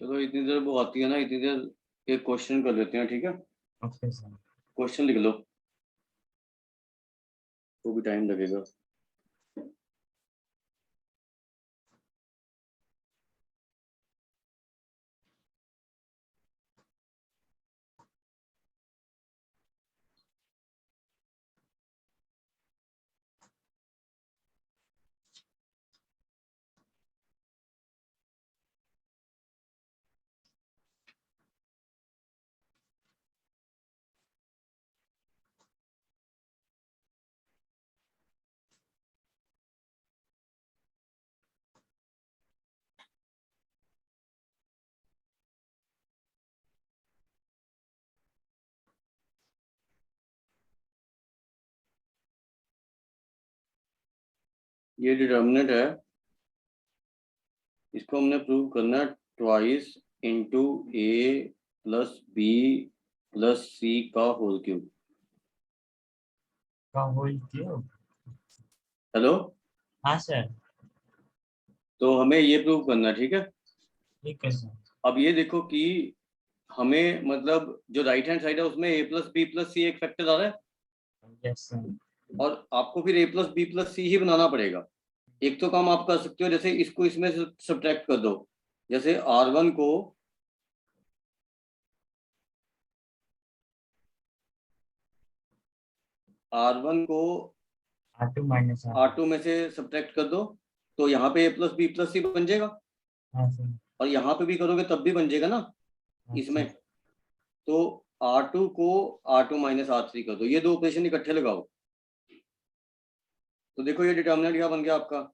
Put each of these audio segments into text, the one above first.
चलो इतनी देर वो आती है ना, इतनी देर एक क्वेश्चन कर लेते हैं, ठीक है। Okay sir. क्वेश्चन लिख लो, वो भी टाइम लगेगा। ये डिटर्मिनेंट है, इसको हमने प्रूव करना है ट्वाइस इंटू ए प्लस बी प्लस सी का होल क्यूब। का होल क्यूब। हेलो, हाँ सर। तो हमें ये प्रूव करना है, ठीक है। ठीक है सर। अब ये देखो कि हमें मतलब जो राइट हैंड साइड है उसमें ए प्लस बी प्लस सी एक फैक्टर आ रहा है, यस सर। और आपको फिर ए प्लस बी प्लस सी ही बनाना पड़ेगा। एक तो काम आप कर सकते हो, जैसे इसको इसमें से सब्ट्रैक्ट कर दो। जैसे R1 को R1 को R2 माइनस R2 में से सब्ट्रैक्ट कर दो, तो यहाँ पे ए प्लस बी प्लस सी बन जाएगा, हाँ सर। और यहाँ पे भी करोगे तब भी बन जाएगा ना हाँ इसमें। सर। तो R2 को R2 माइनस R3 कर दो, ये दो ऑपरेशन इकट्ठे लगाओ। तो देखो ये डिटर्मिनेंट क्या बन गया आपका,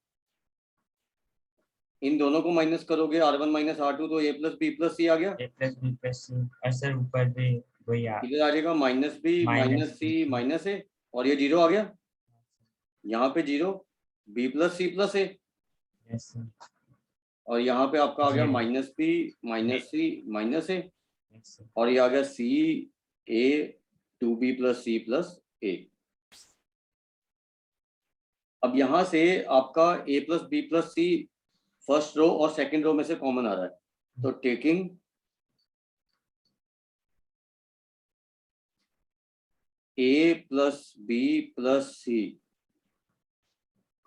इन दोनों को माइनस करोगे R1 माइनस R2, तो A plus B plus C आ गया। A plus B plus C और सर ऊपर भी वही इधर आ जाएगा minus B minus minus C minus A, और ये जीरो आ गया, यहाँ पे zero, B plus C plus A, yes sir. और यहाँ पे आपका आ गया zero. Minus B minus C minus A, yes sir. और ये आ गया C A two B plus C plus A. अब यहाँ से आपका ए प्लस बी प्लस सी फर्स्ट रो और सेकंड रो में से कॉमन आ रहा है, तो taking A plus B plus C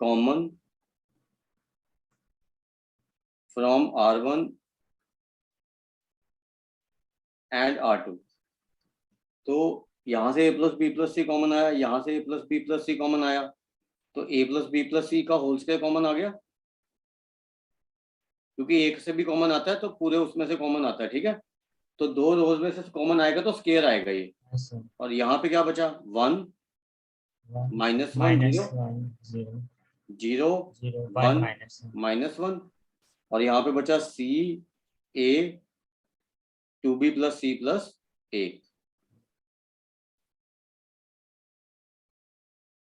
common from R1 and R2, तो यहाँ से A plus B plus C common आया, यहाँ से A plus B plus C common आया, तो A plus B plus C का होल स्क्वायर कॉमन आ गया, क्योंकि एक से भी कॉमन आता है तो पूरे उसमें से कॉमन आता है, ठीक है। तो दो रोज में से कॉमन आएगा तो स्क्वायर आएगा ये, यस सर। और यहाँ पे क्या बचा, one minus one minus zero, one zero. Zero zero one one minus one. Minus one, और यहाँ पे बचा C A two B plus C plus A.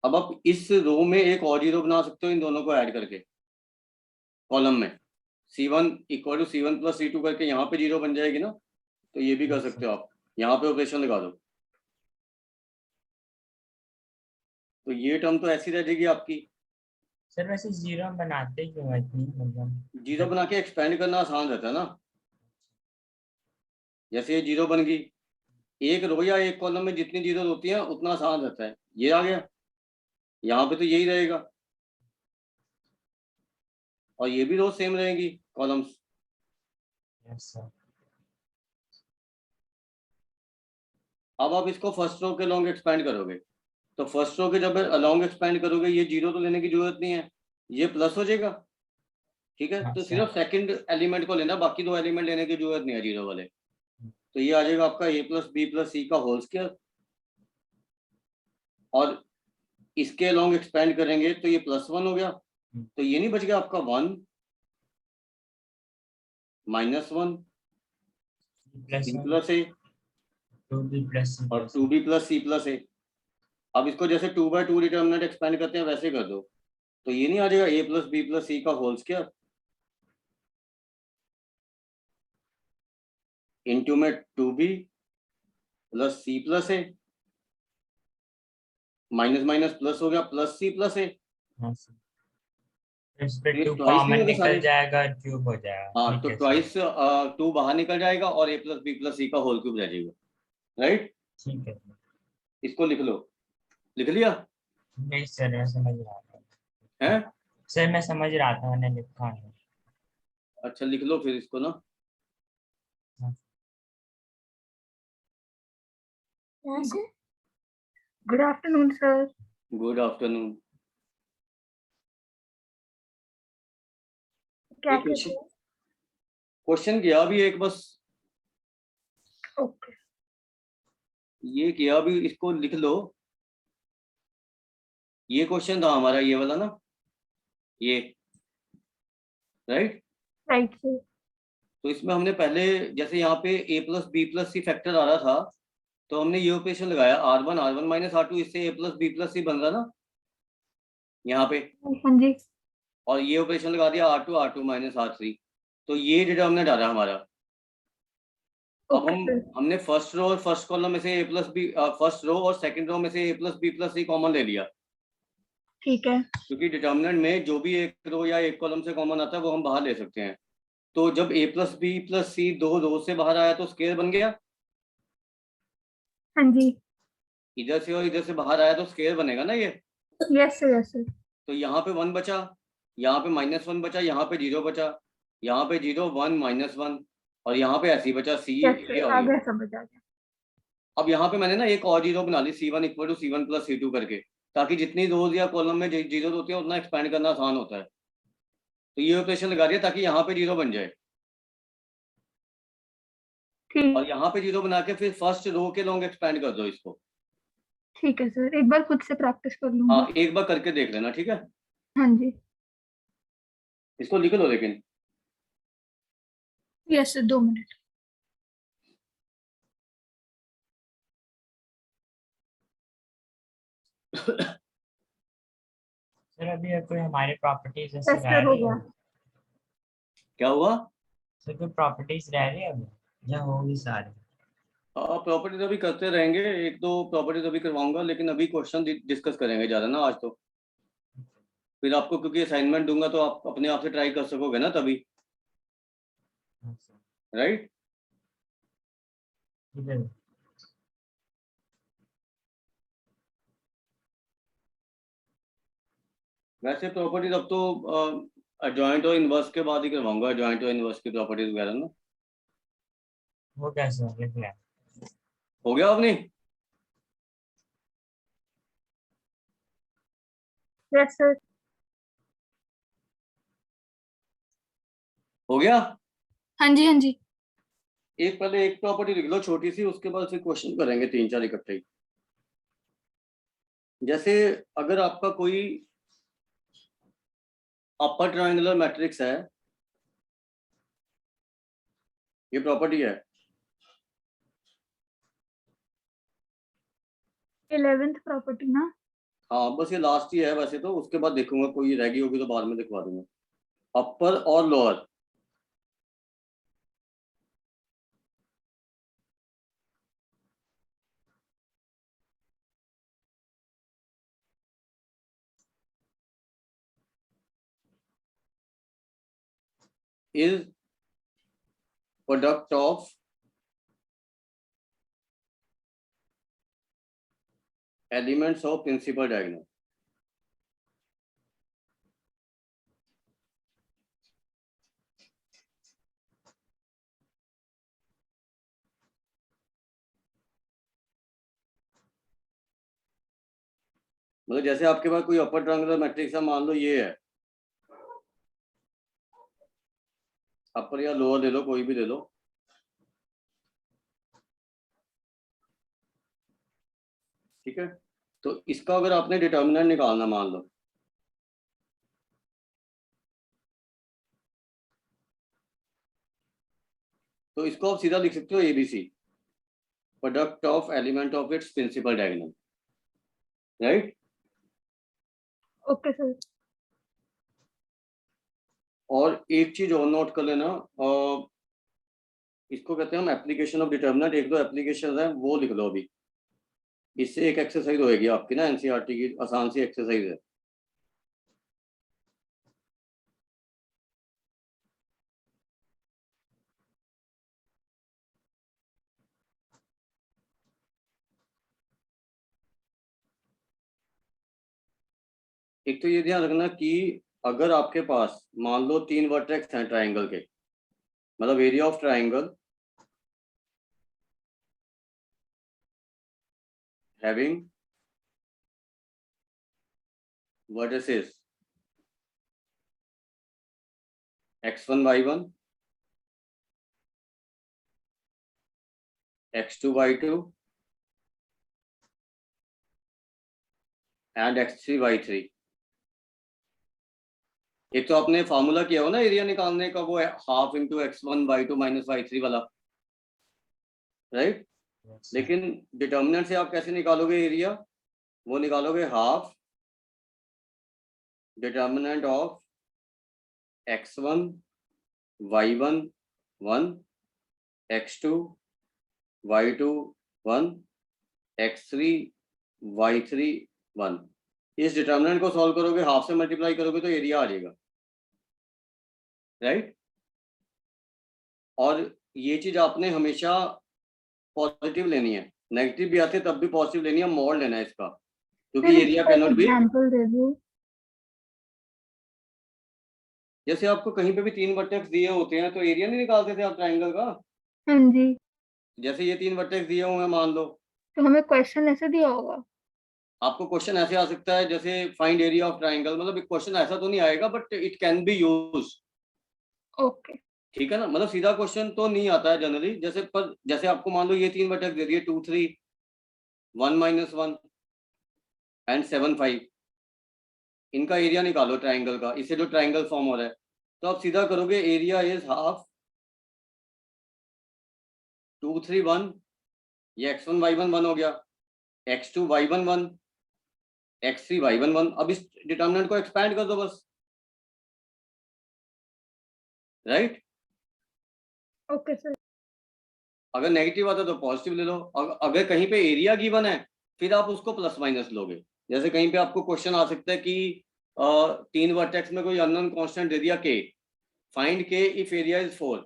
अब आप इस रो में एक और जीरो बना सकते हो इन दोनों को ऐड करके कॉलम में, C1 equal to C1 plus C2 करके यहाँ पे जीरो बन जाएगी ना, तो ये भी कर यस सकते सर। हो आप, यहाँ पे ऑपरेशन लगा दो, तो ये टर्म तो ऐसी रह जाएगी आपकी। सर वैसे जीरो हम बनाते क्यों हैं इतनी जीरो मतलब। बना के एक्सपेंड करना आसान रहता है ना, जैसे ये जीरो बन गई, एक रो या एक कॉलम में जितनी जीरो होती है उतना आसान रहता है, ये आ गया, यहाँ पे तो यही रहेगा, और ये भी रो सेम रहेगी कॉलम्स। Yes sir. अब आप इसको फर्स्ट रो के लॉन्ग एक्सपेंड करोगे, तो फर्स्ट रो के जब लॉन्ग एक्सपेंड करोगे ये जीरो तो लेने की जरूरत नहीं है, ये प्लस हो जाएगा, ठीक है। हाँ तो सर। सिर्फ सेकंड एलिमेंट को लेना, बाकी दो एलिमेंट लेने की जरूरत नहीं है जीरो वाले। तो ये आ जाएगा आपका ए प्लस बी प्लस सी का होल स्क्वायर, और इसके लॉन्ग एक्सपेंड करेंगे तो ये प्लस वन हो गया, तो ये नहीं बच गया आपका one minus one plus C one. Plus A, two B plus C और plus two B plus C plus A. अब इसको जैसे two by two determinant expand करते हैं वैसे कर दो, तो ये नहीं आ जाएगा A plus B plus C का होल स्क्वायर इंटू में two B plus C plus A, minus minus plus हो गया प्लस सी प्लस ए, हाँ सर। इस पे तो 2 ट्वाइस नहीं कॉमन होगा निकल सारे। जाएगा और क्यूब हो जाएगा। हाँ, ठीक तो है सर। ट्वाइस 2 बाहर निकल जाएगा और a plus B plus C का होल क्यूब रह जाएगा, राइट। ठीक है सर। इसको लिख लो, लिख लिया नहीं सर, मैं समझ रहा था। है। सर मैं समझ रहा था, मैंने लिखा नहीं। अच्छा, लिख लो फिर इसको ना। Yes, sir. Good afternoon, sir. Good afternoon. क्या एक कहते क्वेश्चन किया अभी एक बस, हैं? ओके, ये किया अभी, इसको लिख लो। ये क्वेश्चन था हमारा, ये वाला ना, ये, राइट। Right sir. तो इसमें हमने पहले, जैसे यहाँ पे a plus B plus C factor आ रहा था, तो हमने ये ऑपरेशन लगाया R1 माइनस R2, इससे a प्लस बी प्लस सी बन रहा ना यहाँ पे, हाँ जी। और ये ऑपरेशन लगा दिया R2 माइनस R3, तो ये डिटर्मिनेंट आ रहा हमारा। अब ओके सर। हमने फर्स्ट रो और फर्स्ट कॉलम में से a plus B, first row और सेकंड रो में से a plus B plus C common ले लिया, ठीक है। क्योंकि डिटर्मिनेंट में जो भी एक रो या एक कॉलम से कॉमन आता है वो हम बाहर ले सकते हैं। तो जब a प्लस बी प्लस सी 2 रो से बाहर आया तो स्केयर बन गया, हाँ जी। इधर से और इधर से बाहर आया तो स्केयर बनेगा ना ये। Yes sir, yes sir. तो यहाँ पे 1 बचा, यहाँ पे -1 बचा, यहाँ पे 0 बचा, यहाँ पे 0 1 -1, और यहाँ पे ऐसे ही बचा C यस A सर, और आ A। गया, समझ आ गया। अब यहाँ पे मैंने ना एक और जीरो बना ली, C1 equal to C1 plus C2 करके, ताकि जितनी रोज या कॉलम में जीरो होती है उतना एक्सपेंड करना आसान होता है। तो ये ऑपरेशन लगा दिया ताकि यहाँ पे 0 बन जाए, ठीक, और यहाँ पे 0 बना के फिर फर्स्ट रो के लॉन्ग एक्सपेंड कर दो इसको। ठीक है सर, एक बार खुद से प्रैक्टिस कर हाँ, लूंगी। एक बार करके देख लेना, ठीक है। हाँ जी। इसको लिख लो लेकिन। Yes sir, 2 minute. सर अभी कोई हमारी प्रॉपर्टीज ऐसे यस रह सर, हो रही है? गया। क्या हुआ? सर कोई प्रॉपर्टीज रह रही है अभी या होगी सारी? हाँ, प्रॉपर्टीज अभी करते रहेंगे, एक दो प्रॉपर्टीज अभी करवाऊंगा, लेकिन अभी क्वेश्चन डिस्कस करेंगे ज़्यादा ना आज तो। फिर आपको क्योंकि असाइनमेंट दूंगा तो आप अपने आप से ट्राई कर सकोगे ना तभी, हाँ, सर। राइट। ठीक है। वैसे प्रॉपर्टीज अब तो जॉइंट और इनवर्स के बाद ही करवाऊंगा, जॉइंट और इनवर्स की प्रॉपर्टीज वगैरह ना। वो कैसे लिख लिया? हो गया आपने? Yes sir. हो गया। हाँ जी, हाँ जी। एक पहले एक प्रॉपर्टी लिख लो छोटी सी, उसके बाद फिर क्वेश्चन करेंगे 3 4 इकट्ठे ही। जैसे अगर आपका कोई अपर ट्रायंगुलर मैट्रिक्स है, ये प्रॉपर्टी है। 11th प्रॉपर्टी ना। हाँ, बस ये लास्ट ही है वैसे तो, उसके बाद देखूंगा कोई रह गई होगी तो बाद में दिखवा दूंगा। अपर और lower is product of elements of principal diagonal। मतलब जैसे आपके पास कोई अपर ट्रायंगुलर मैट्रिक्स है, मान लो ये है, अपर या लोअर ले लो, कोई भी ले लो। ठीक है, तो इसका अगर आपने डिटर्मिनेंट निकालना मान लो, तो इसको आप सीधा लिख सकते हो ABC, product of element of its principal diagonal, right. Okay sir. और एक चीज और नोट कर लेना, इसको कहते हैं हम एप्लीकेशन ऑफ डिटर्मिनेंट। एक दो एप्लीकेशन है वो लिख लो अभी, इससे एक एक्सरसाइज होएगी आपकी ना, NCERT की आसान सी एक्सरसाइज है। एक तो ये ध्यान रखना कि अगर आपके पास मान लो 3 वर्टेक्स हैं ट्राइंगल के, मतलब area of triangle having vertices x1 y1 x2 y2 and x3 y3। एक तो आपने फॉर्मूला किया हो ना एरिया निकालने का, वो half into x1 y2 minus y3 वाला, राइट? Yes, लेकिन डिटर्मिनेंट से आप कैसे निकालोगे एरिया? वो निकालोगे half determinant of x1 y1 1 x2 y2 1 x3 y3 1। इस डिटर्मिनेंट को सॉल्व करोगे, हाफ से मल्टीप्लाई करोगे तो एरिया आ जाएगा, राइट? और ये चीज आपने हमेशा पॉजिटिव लेनी है, नेगेटिव भी आते तब भी पॉजिटिव लेनी है, मॉड लेना है इसका, क्योंकि area can not be. Example दे दो। जैसे आपको कहीं पे भी 3 वर्टेक्स दिए होते हैं तो एरिया नहीं निकालते थे आप ट्राइंगल का? हाँ जी, जैसे ये 3 वर्टेक्स दिए हुए हैं मान लो, तो हमें क्वेश्चन ऐसे दिया होगा। आपको क्वेश्चन ऐसे आ सकता है जैसे फाइंड एरिया ऑफ ट्राइंगल, मतलब एक क्वेश्चन ऐसा तो नहीं आएगा but it can be use, okay, ठीक है ना? मतलब सीधा क्वेश्चन तो नहीं आता है जनरली, जैसे पर जैसे आपको मान लो ये 3 वर्टेक्स दे दिए 2 3 1 माइनस 1 एंड 7 5, इनका एरिया निकालो ट्राइंगल का, इससे जो ट्राइंगल फॉर्म हो रहा है, तो आप सीधा करोगे एरिया इज हाफ 2 3 1, ये x1 y1 1 हो गया, x2 y1 1 x3 y1 1। अब इस डिटर्मिनेंट को एक्सपैंड कर दो बस, राइट? Okay sir. अगर नेगेटिव आता है तो पॉजिटिव ले लो, अगर कहीं पे एरिया गिवन है फिर आप उसको प्लस माइनस लोगे। जैसे कहीं पे आपको क्वेश्चन आ सकता है कि 3 वर्टेक्स में कोई अननोन कांस्टेंट दे दिया k, find k if area is 4,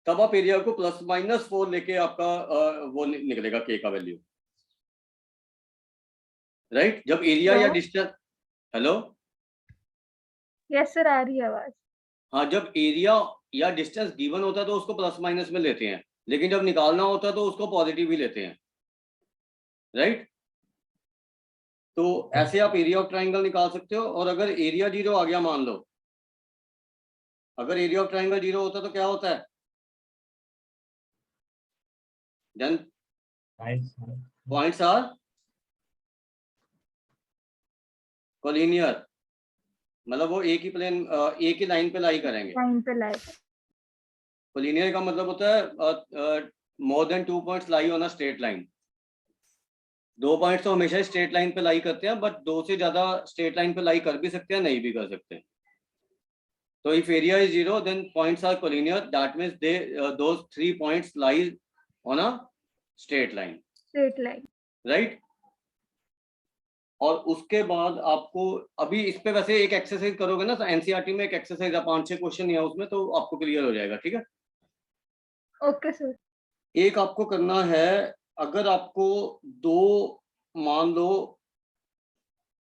तब आप एरिया को प्लस माइनस 4 लेके आपका वो निकलेगा k का वैल्यू, राइट? जब एरिया या डिस्टेंस, हेलो, यस सर, आ रही है आवाज। हाँ, जब एरिया या डिस्टेंस गिवन होता है तो उसको प्लस माइनस में लेते हैं, लेकिन जब निकालना होता है तो उसको पॉजिटिव ही लेते हैं, राइट? तो ऐसे आप एरिया ऑफ ट्राइंगल निकाल सकते हो। और अगर एरिया 0 आ गया मान लो, अगर एरिया ऑफ ट्राइंगल 0 होता है तो क्या होता है? Then right. Points are collinear, मतलब वो एक ही प्लेन एक ही लाइन पे लाई करेंगे। टाइम पे लाए। कोलिनियर का मतलब होता है more than 2 points lie on a straight line. 2 points तो हमेशा स्ट्रेट लाइन पे लाई करते हैं, बट 2 से ज्यादा स्ट्रेट लाइन पे लाई कर भी सकते हैं, नहीं भी कर सकते हैं। तो if area is 0 then points are collinear, that means they those 3 points lie on a straight line, straight line. right? और उसके बाद आपको अभी इस पे वैसे एक एक्सरसाइज करोगे ना, तो एनसीईआरटी में एक एक्सरसाइज है, 5-6 क्वेश्चन है उसमें, तो आपको क्लियर हो जाएगा, ठीक है? Okay sir. एक आपको करना है, अगर आपको दो मान लो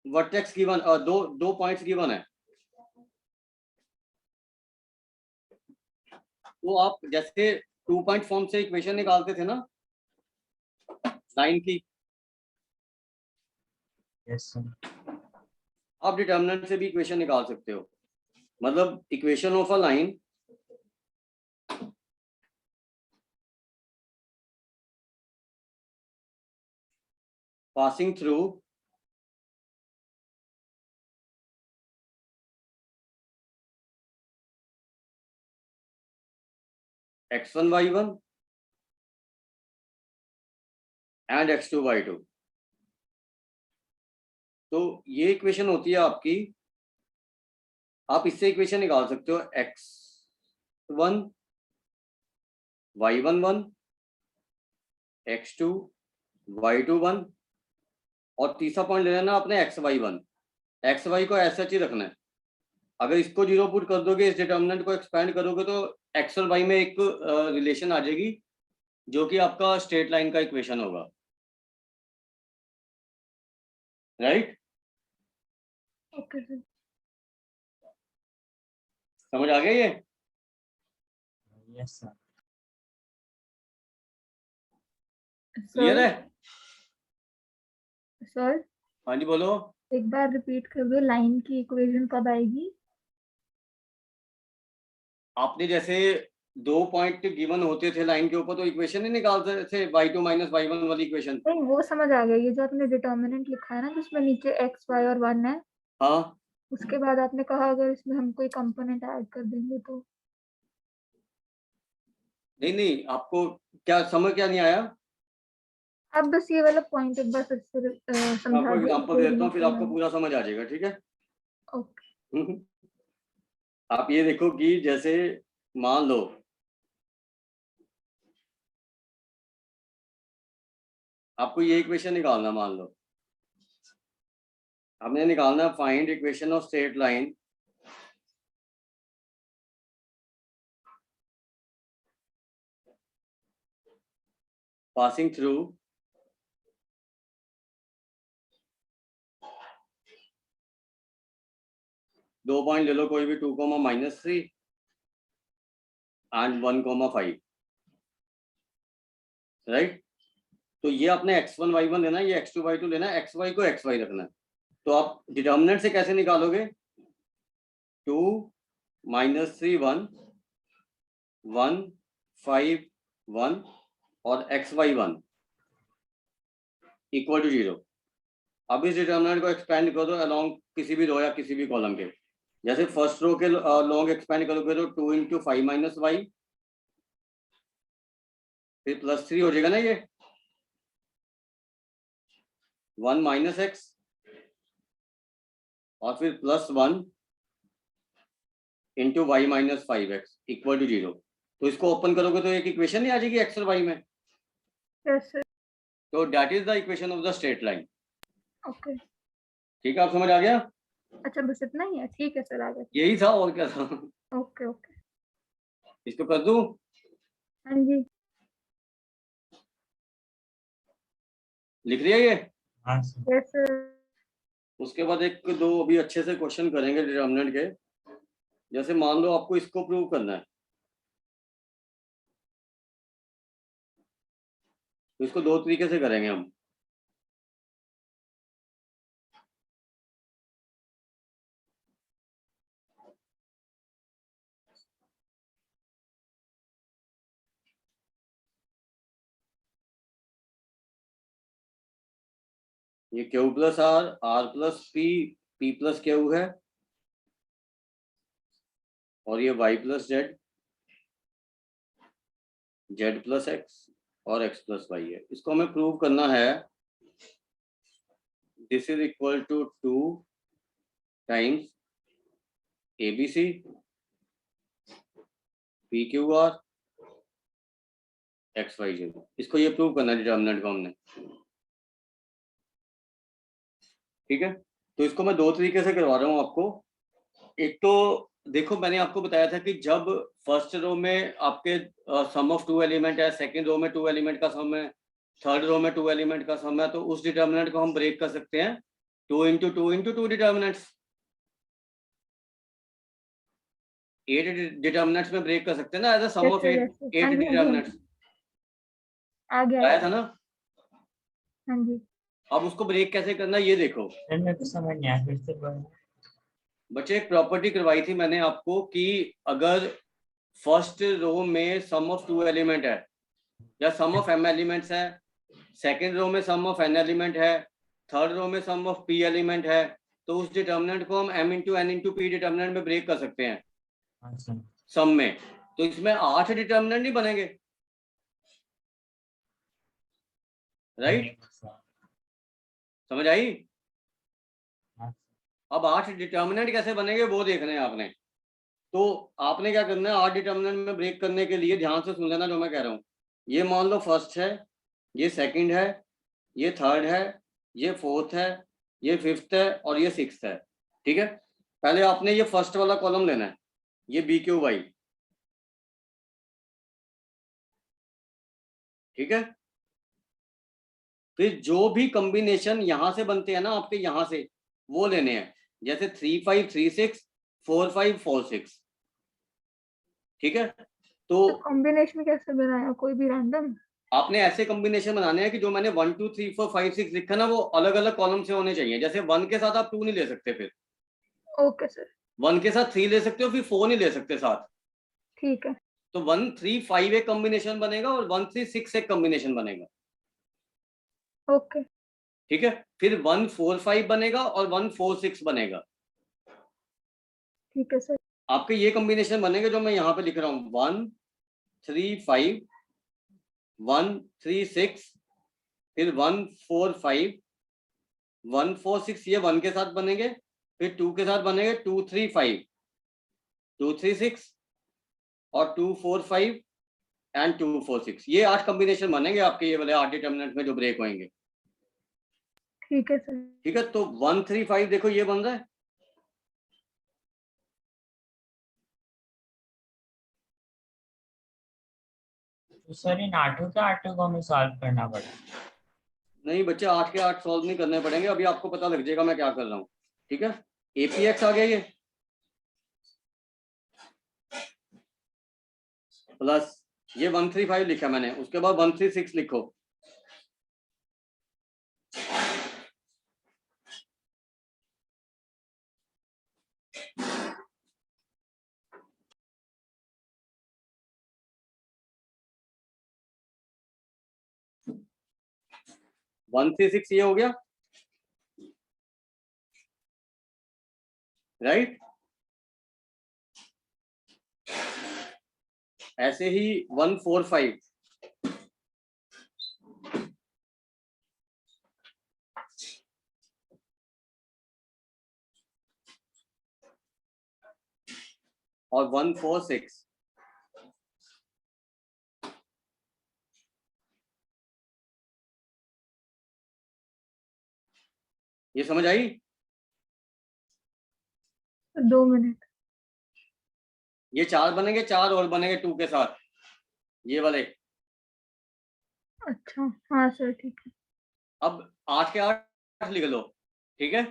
वर्टेक्स गिवन, दो पॉइंट्स गिवन है, तो आप जैसे 2 पॉइंट फॉर्म से इक्वेशन निकालते थे ना लाइन की, Yes, sir. आप डिटर्मिनेंट से भी इक्वेशन निकाल सकते हो। मतलब equation of a line passing through x1 y1 and x2 y2। तो ये इक्वेशन होती है आपकी, आप इससे इक्वेशन निकाल सकते हो x1 y1 1 x2 y2 1, और तीसरा पॉइंट ले लेना आपने xy1। xy को ऐसा ही रखना है। अगर इसको 0 पुट कर दोगे, इस डिटर्मिनेंट को एक्सपेंड करोगे, तो x और y में एक रिलेशन आ जाएगी जो कि आपका स्ट्रेट लाइन का इक्वेशन होगा, राइट? Okay sir. समझ आ गया ये? Yes sir. क्लियर सर है? सर हाँ जी बोलो। एक बार रिपीट कर दो, लाइन की इक्वेशन कब आएगी? आपने जैसे 2 पॉइंट गिवन होते थे लाइन के ऊपर तो इक्वेशन ही निकालते थे, y2 माइनस y1 वाली इक्वेशन। नहीं, वो समझ आ गया। ये जो आपने डिटर्मिनेंट लिखा है ना, जिसमें नीचे x, y और 1 है, हाँ उसके बाद आपने कहा अगर इसमें हम कोई कंपोनेंट ऐड कर देंगे तो। नहीं नहीं, आपको क्या समझ क्या नहीं आया? आप बस ये वाला पॉइंट एक बार फिर से मैं समझा आपको दो। एग्जांपल देता हूँ, फिर आपको इक्वेशन पूरा समझ आ जाएगा, ठीक है? ओके। आप ये देखो कि जैसे मान लो आपको ये इक्वेशन निकालना, मान लो हमने निकालना find equation of straight line passing through दो पॉइंट ले लो कोई भी, 2,-3 एंड 1,5, राइट? तो ये आपने x1 y1 लेना है, ये x2 y2 लेना है, xy को xy रखना है। तो आप डिटर्मिनेंट से कैसे निकालोगे? 2 - 3 1 1 5 1 और xy 1 इक्वल टू 0। अब इस डिटर्मिनेंट को एक्सपेंड कर दो अलोंग किसी भी रो या किसी भी कॉलम के। जैसे फर्स्ट रो के लॉन्ग एक्सपेंड करोगे तो 2 × 5 - y, फिर +3 हो जाएगा ना, ये 1 - x और फिर +1 × y - 5x इक्वल टू 0। तो इसको ओपन करोगे तो एक इक्वेशन नहीं आ जाएगी x और y में। Yes sir. तो that is the equation of the straight line. Okay. ठीक है, आप समझ आ गया? अच्छा, बस इतना ही है? ठीक है सर, आ गया। यही था, और क्या था? Okay okay. इसको कर दूं? हाँ जी। लिख लिया ये? हाँ सर। Yes sir. उसके बाद एक दो अभी अच्छे से क्वेश्चन करेंगे डिटर्मिनेंट के। जैसे मान लो आपको इसको प्रूव करना है, तो इसको दो तरीके से करेंगे हम। ये Q + R, R + P, P + Q है, और ये Y + Z, Z + X और X + Y है। इसको हमें प्रूव करना है। This is equal to 2 times ABC PQR XYZ। इसको ये प्रूव करना है डिटर्मिनेंट को हमने, ठीक है? तो इसको मैं दो तरीके से करवा रहा हूँ आपको। एक तो देखो, मैंने आपको बताया था कि जब फर्स्ट रो में आपके सम ऑफ 2 एलिमेंट है, सेकंड रो में 2 एलिमेंट का सम है, थर्ड रो में 2 एलिमेंट का सम है, तो उस डिटर्मिनेंट को हम ब्रेक कर सकते हैं 2 × 2 × 2 डिटर्मिनेंट्स। 8 डिटर्मिनेंट्स में ब्रेक कर सकते हैं ना, एज अ सम ऑफ 8 हाँ जी, हाँ जी, हाँ डिटर्मिनेंट्स। जी। आ गया आया है। था ना? हाँ जी। अब उसको ब्रेक कैसे करना है ये देखो। सर मेरे को समझ नहीं आया, फिर से बोलो। बच्चे, एक प्रॉपर्टी करवाई थी मैंने आपको कि अगर फर्स्ट रो में सम ऑफ 2 एलिमेंट है या सम ऑफ m एलिमेंट्स है, सेकेंड रो में सम ऑफ n एलिमेंट है, थर्ड रो में सम ऑफ p एलिमेंट है, तो उस डिटर्मिनेंट को हम m × n × p डिटर्मिनेंट में ब्रेक कर सकते हैं हाँ सर। सम में। तो इसमें 8 डिटर्मिनेंट नहीं बनेंगे, राइट? समझ आई? हाँ अब 8 डिटर्मिनेंट कैसे बनेंगे वो देखना है आपने। तो आपने क्या करना है, 8 डिटर्मिनेंट में ब्रेक करने के लिए ध्यान से सुन लेना जो मैं कह रहा हूँ। ये मान लो फर्स्ट है, ये सेकंड है, ये थर्ड है, ये फोर्थ है, ये फिफ्थ है और ये सिक्स्थ है, ठीक है? पहले आपने ये फर्स्ट वाला कॉलम लेना है, ये BQY, ठीक है? फिर जो भी कॉम्बिनेशन यहां से बनते हैं ना आपके, यहां से वो लेने हैं। जैसे 3 5 3 6 4 5 4 6, ठीक है। तो कॉम्बिनेशन कैसे बनाया, कोई भी रैंडम? आपने ऐसे कॉम्बिनेशन बनाने हैं कि जो मैंने 1 2 3 4 5 6 लिखा ना, वो अलग अलग कॉलम से होने चाहिए। जैसे 1 के साथ आप 2 नहीं ले सकते, फिर ओके सर, 1 के साथ 3 ले सकते हो, फिर 4 नहीं ले सकते साथ। ठीक है। तो 1 3 5 एक कॉम्बिनेशन बनेगा और 1 3 6 एक कॉम्बिनेशन बनेगा, ओके, ठीक है। फिर 1 4 5 बनेगा और 1 4 6 बनेगा। ठीक है सर। आपके ये कॉम्बिनेशन बनेंगे जो मैं यहाँ पे लिख रहा हूँ, 1 3 5 1 3 6, फिर 1 4 5 1 4 6, ये 1 के साथ बनेंगे। फिर 2 के साथ बनेंगे 2 3 5 2 3 6 और 2 4 5 एंड 2 4 6। ये 8 कॉम्बिनेशन बनेंगे आपके ये वाले 8 डिटर्मिनेंट में जो ब्रेक होंगे, ठीक है सर। ठीक है। तो 1 3 5 देखो ये बन रहा है, तो सर इन 8 के 8 को हमें सॉल्व करना पड़ा। नहीं बच्चे 8 के 8 सॉल्व नहीं करने पड़ेंगे, अभी आपको पता लग जाएगा मैं क्या कर रहा हूँ, ठीक है। एपीएक्स आ गया ये, प्लस ये 1 3 5 लिखा मैंने, उसके बाद 1 3 6 लिखो, वन थ्री सिक्स ये हो गया, राइट। ऐसे ही 1 4 5 और 1 4 6। ये समझ आई? 2 मिनट। ये 4 बनेंगे, 4 और बनेंगे 2 के साथ, ये वाले। अच्छा, हाँ सर, ठीक है। अब 8 के 8 लिख लो, ठीक है।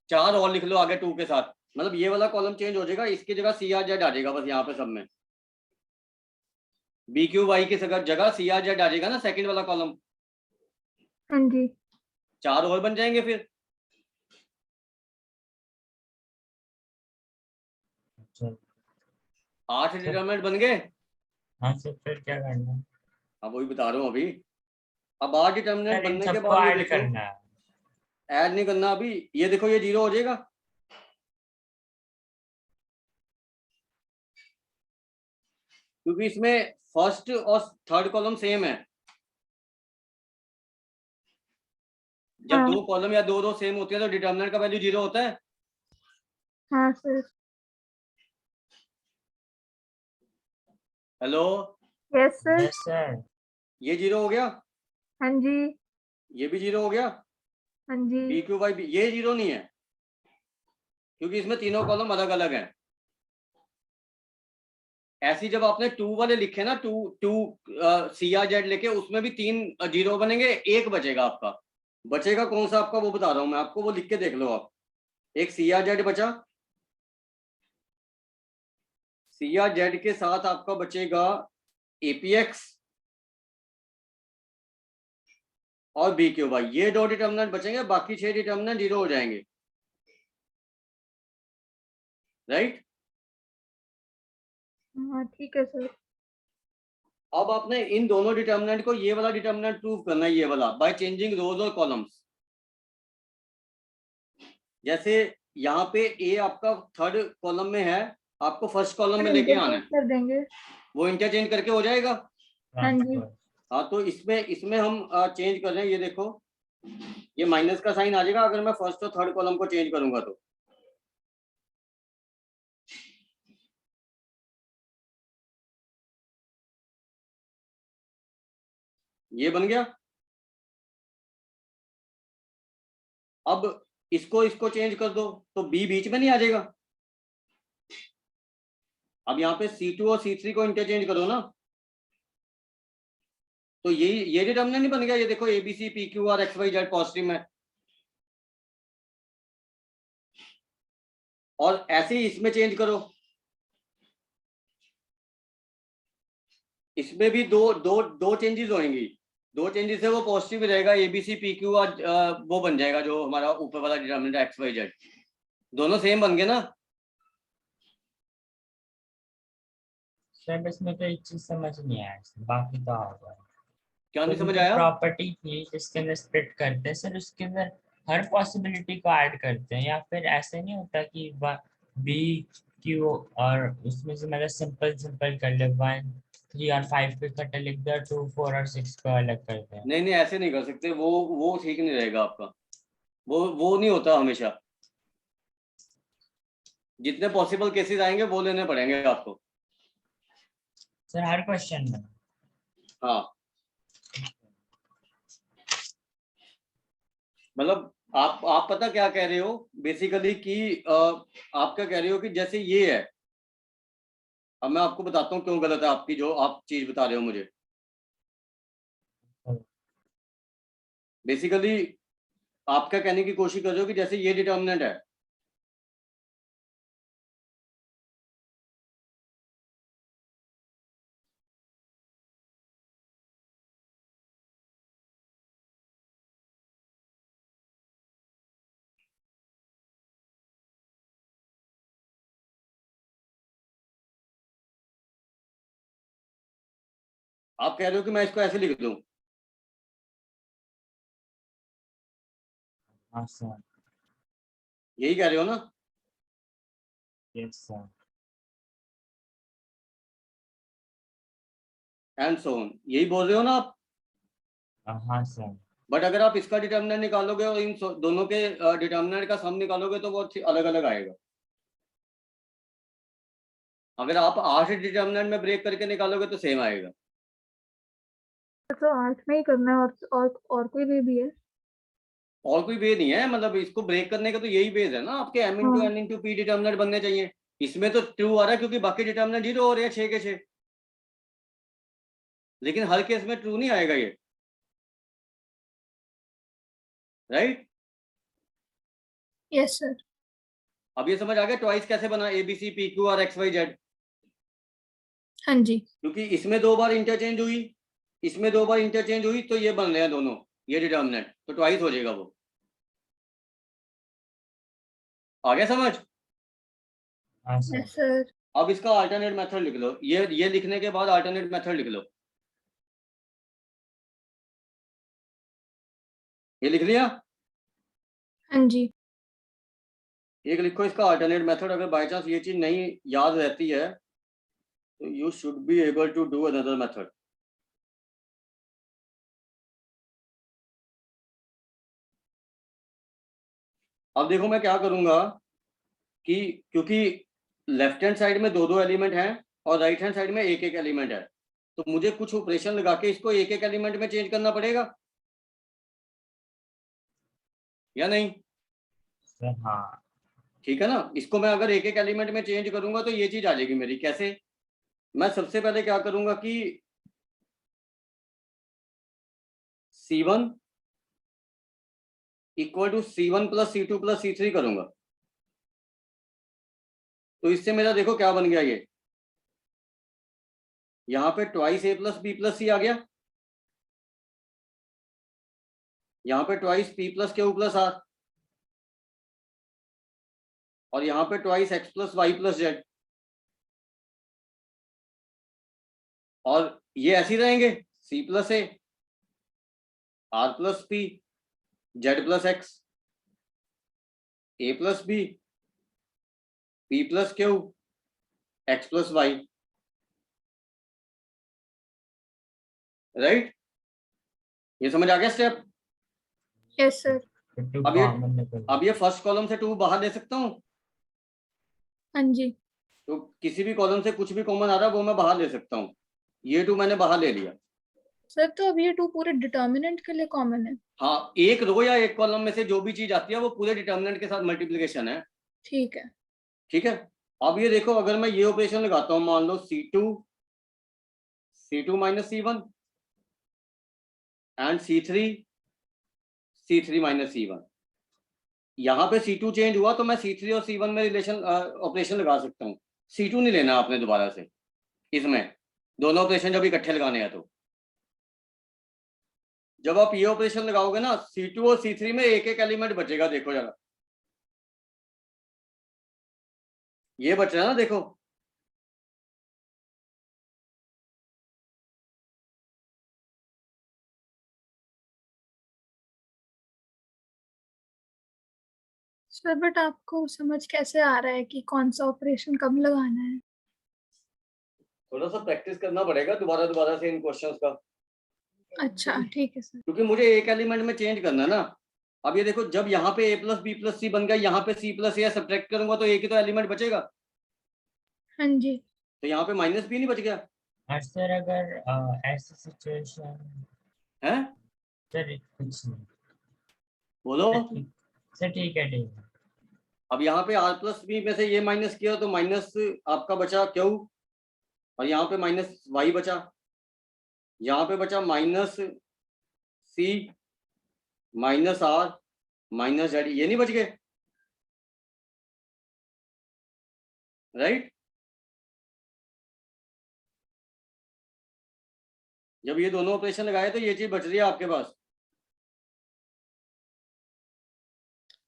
4 और लिख लो आगे 2 के साथ, मतलब ये वाला कॉलम चेंज हो जाएगा, इसकी जगह सी आर जेड आ जाएगा बस यहाँ पे सब में। बी क्यू वाई की जगह सी आर जेड आ जाएगा ना, सेकंड वाला कॉलम। हाँ जी। 4 और बन जाएंगे फिर। चल 8 डिटरमिनेंट बन गए। हाँ सर, फिर क्या करना है? अब वही बता रहा हूँ अभी। अब 8 डिटरमिनेंट सर इन बनने के सबको बाद ये ऐड देखो, करना है। ऐड नहीं करना अभी, ये देखो ये 0 हो जाएगा, क्योंकि इसमें फर्स्ट और थर्ड कॉलम सेम है। जब हाँ, 2 कॉलम या 2 रो सेम होती है तो डिटरमिनेंट का वैल्यू 0 होता है। हाँ sir. Hello, yes sir. Yes sir. ये 0 हो गया, हाँ जी। ये भी 0 हो गया, हाँ जी। बी क्यू वाई बी, ये 0 नहीं है क्योंकि इसमें तीनों कॉलम अलग अलग हैं। ऐसी जब आपने 2 वाले लिखे ना, 2 2 सी आर जेड लेके, उसमें भी 3 0 बनेंगे, एक बचेगा आपका। बचेगा कौन सा आपका वो बता रहा हूं मैं आपको, वो लिख के देख लो आप। एक सी आर जेड बचा, सी आर जेड के साथ आपका बचेगा एपीएक्स और बी क्यू वाई, ये 2 डिटर्मिनेंट बचेंगे, बाकी 6 डिटर्मिनेंट 0 हो जाएंगे, राइट। हाँ, ठीक है सर। अब आपने इन दोनों डिटर्मिनेंट को, ये वाला डिटर्मिनेंट प्रूव करना है, ये वाला, बाय चेंजिंग रोज और कॉलम्स। जैसे यहाँ पे ए आपका थर्ड कॉलम में है, आपको फर्स्ट कॉलम में लेके आना इंटरचेंज है, कर देंगे। वो इंटरचेंज करके हो जाएगा। हाँ जी। ट्रांसफर। हाँ, तो इसमें इसमें हम चेंज कर रहे हैं, ये देखो ये माइनस का साइन आ जाएगा अगर मैं फर्स्ट और थर्ड कॉलम को चेंज करूंगा तो। ये बन गया। अब इसको इसको चेंज कर दो तो बी बीच में नहीं आ जाएगा। अब यहाँ पे C2 और C3 को इंटरचेंज करो ना, तो ये डिटर्मिनेंट नहीं बन गया, ये देखो ABC PQ और XYZ पॉजिटिव में। और ऐसे ही इसमें चेंज करो, इसमें भी दो दो दो चेंजेस होंगी, दो चेंजेस है वो पॉजिटिव भी रहेगा, एबीसी पी क्यू और वो बन जाएगा जो हमारा ऊपर वाला डिटर्मिनेंट एक्स वाई जेड, दोनों सेम बन गए ना। सर इसमें तो एक चीज समझ नहीं आया सर, बाकी तो आ गया। क्या नहीं तो समझ जो आया? प्रॉपर्टी थी जिसके अंदर स्प्लिट करते हैं सर, उसके अंदर हर पॉसिबिलिटी को ऐड करते हैं, या फिर ऐसे नहीं होता कि बी क्यू और उसमें से मतलब सिंपल सिंपल कर ले, 1 3 और 5 पे इकट्ठे लिख दिया, 2 4 और 6 को अलग करते हैं। नहीं नहीं ऐसे नहीं कर सकते, वो ठीक नहीं रहेगा आपका, वो नहीं होता हमेशा, जितने पॉसिबल केसेस आएंगे वो लेने पड़ेंगे आपको। सर हर क्वेश्चन में? हाँ मतलब आप पता क्या कह रहे हो बेसिकली कि आप क्या कह रहे हो कि जैसे ये है, अब मैं आपको बताता हूँ क्यों गलत है आपकी जो आप चीज बता रहे हो मुझे। बेसिकली आप क्या कहने की कोशिश कर रहे हो कि जैसे ये डिटर्मिनेंट है, आप कह रहे हो कि मैं इसको ऐसे लिख दूं, हाँ सर। यही कह रहे हो ना? Yes sir. And so on, यही बोल रहे हो ना आप? हाँ सर। बट अगर आप इसका डिटर्मिनेंट निकालोगे और इन दोनों के डिटर्मिनेंट का सम निकालोगे तो वो अलग अलग आएगा। अगर आप 8 डिटर्मिनेंट में ब्रेक करके निकालोगे तो सेम आएगा। तो 8 में ही करना है, और कोई वे भी है? और कोई वे नहीं है, मतलब इसको ब्रेक करने का तो यही बेस है ना, आपके m इंटू हाँ n इंटू पी डिटर्मिनेंट बनने चाहिए। इसमें तो ट्रू आ रहा है क्योंकि बाकी डिटर्मिनेंट 0 हो रहे हैं 6 के 6, लेकिन हर केस में ट्रू नहीं आएगा ये, राइट? Yes sir. अब ये समझ आ गया ट्वाइस कैसे बना, A B C P Q और एक्स वाई जेड, हाँ जी। क्योंकि इसमें 2 बार इंटरचेंज हुई, इसमें 2 बार इंटरचेंज हुई, तो ये बन रहे हैं दोनों, ये डिटर्मिनेंट तो ट्वाइस हो जाएगा वो। आ गया समझ? हाँ सर। Yes sir. अब इसका अल्टरनेट मेथड लिख लो, ये लिखने के बाद अल्टरनेट मेथड लिख लो, ये लिख लिया? हाँ जी। एक लिखो इसका अल्टरनेट मेथड, अगर बाय चांस ये चीज नहीं याद रहती है तो you should be able to do another method. अब देखो मैं क्या करूंगा कि क्योंकि लेफ्ट हैंड साइड में 2 एलिमेंट हैं और राइट हैंड साइड में एक एलिमेंट है, तो मुझे कुछ ऑपरेशन लगा के इसको एक एलिमेंट में चेंज करना पड़ेगा या नहीं? सर हाँ। ठीक है ना, इसको मैं अगर एक एलिमेंट में चेंज करूंगा तो ये चीज आ जाएगी मेरी। कैसे? मैं सबसे पहले क्या करूंगा कि C1 equal to C1 plus C2 plus C3 करूंगा, तो इससे मेरा देखो क्या बन गया, ये यहाँ पे twice A plus B plus C आ गया, यहाँ पे twice P plus Q plus R, और यहाँ पे twice X plus Y plus Z, और ये ऐसे ही रहेंगे C plus A, R plus P, Z plus X, A plus B, P plus Q, X plus Y, right? ये समझ आ गया स्टेप? Yes sir. फिर टू अब ये कॉमन निकल। अब ये फर्स्ट कॉलम से 2 बाहर ले सकता हूँ, हाँ जी। तो किसी भी कॉलम से कुछ भी कॉमन आ रहा है वो मैं बाहर ले सकता हूँ, ये 2 मैंने बाहर ले लिया। सर तो अब ये 2 पूरे डिटर्मिनेंट के लिए कॉमन है? हाँ, एक रो या एक कॉलम में से जो भी चीज आती है वो पूरे डिटर्मिनेंट के साथ मल्टीप्लिकेशन है। ठीक है। ठीक है, अब ये देखो अगर मैं ये ऑपरेशन लगाता हूँ, मान लो C2 minus C1 and C3 minus C1, यहाँ पे C2 चेंज हुआ तो मैं C3 और C1 में रिलेशन ऑपरेशन लगा सकता हूँ। C2 नहीं लेना आपने दोबारा से इसमें, दोनों ऑपरेशन जब इकट्ठे लगाने हैं तो जब आप ये ऑपरेशन लगाओगे ना C2 और C3 में एक एक एलिमेंट बचेगा। देखो जरा ये बच रहा है ना, देखो सर बट आपको समझ कैसे आ रहा है कि कौन सा ऑपरेशन कब लगाना है? थोड़ा सा प्रैक्टिस करना पड़ेगा दोबारा दोबारा से इन क्वेश्चंस का, अच्छा ठीक है सर। क्योंकि मुझे एक एलिमेंट में चेंज करना है ना। अब ये देखो जब यहाँ पे a प्लस बी प्लस सी बन गया, यहाँ पे c प्लस ए सब्ट्रैक्ट करूंगा तो एक ही तो एलिमेंट बचेगा, हाँ जी। तो यहाँ पे माइनस बी नहीं बच गया और सर अगर ऐसी सिचुएशन है। सर कुछ नहीं बोलो सर ठीक है ठीक है। अब यहाँ पे r प्लस बी में से ये माइनस किया तो माइनस आपका बचा क्यू, और यहाँ पे माइनस वाई बचा, यहाँ पे बचा minus C minus R minus Z, ये नहीं बच गए, राइट। जब ये दोनों ऑपरेशन लगाए तो ये चीज बच रही है आपके पास।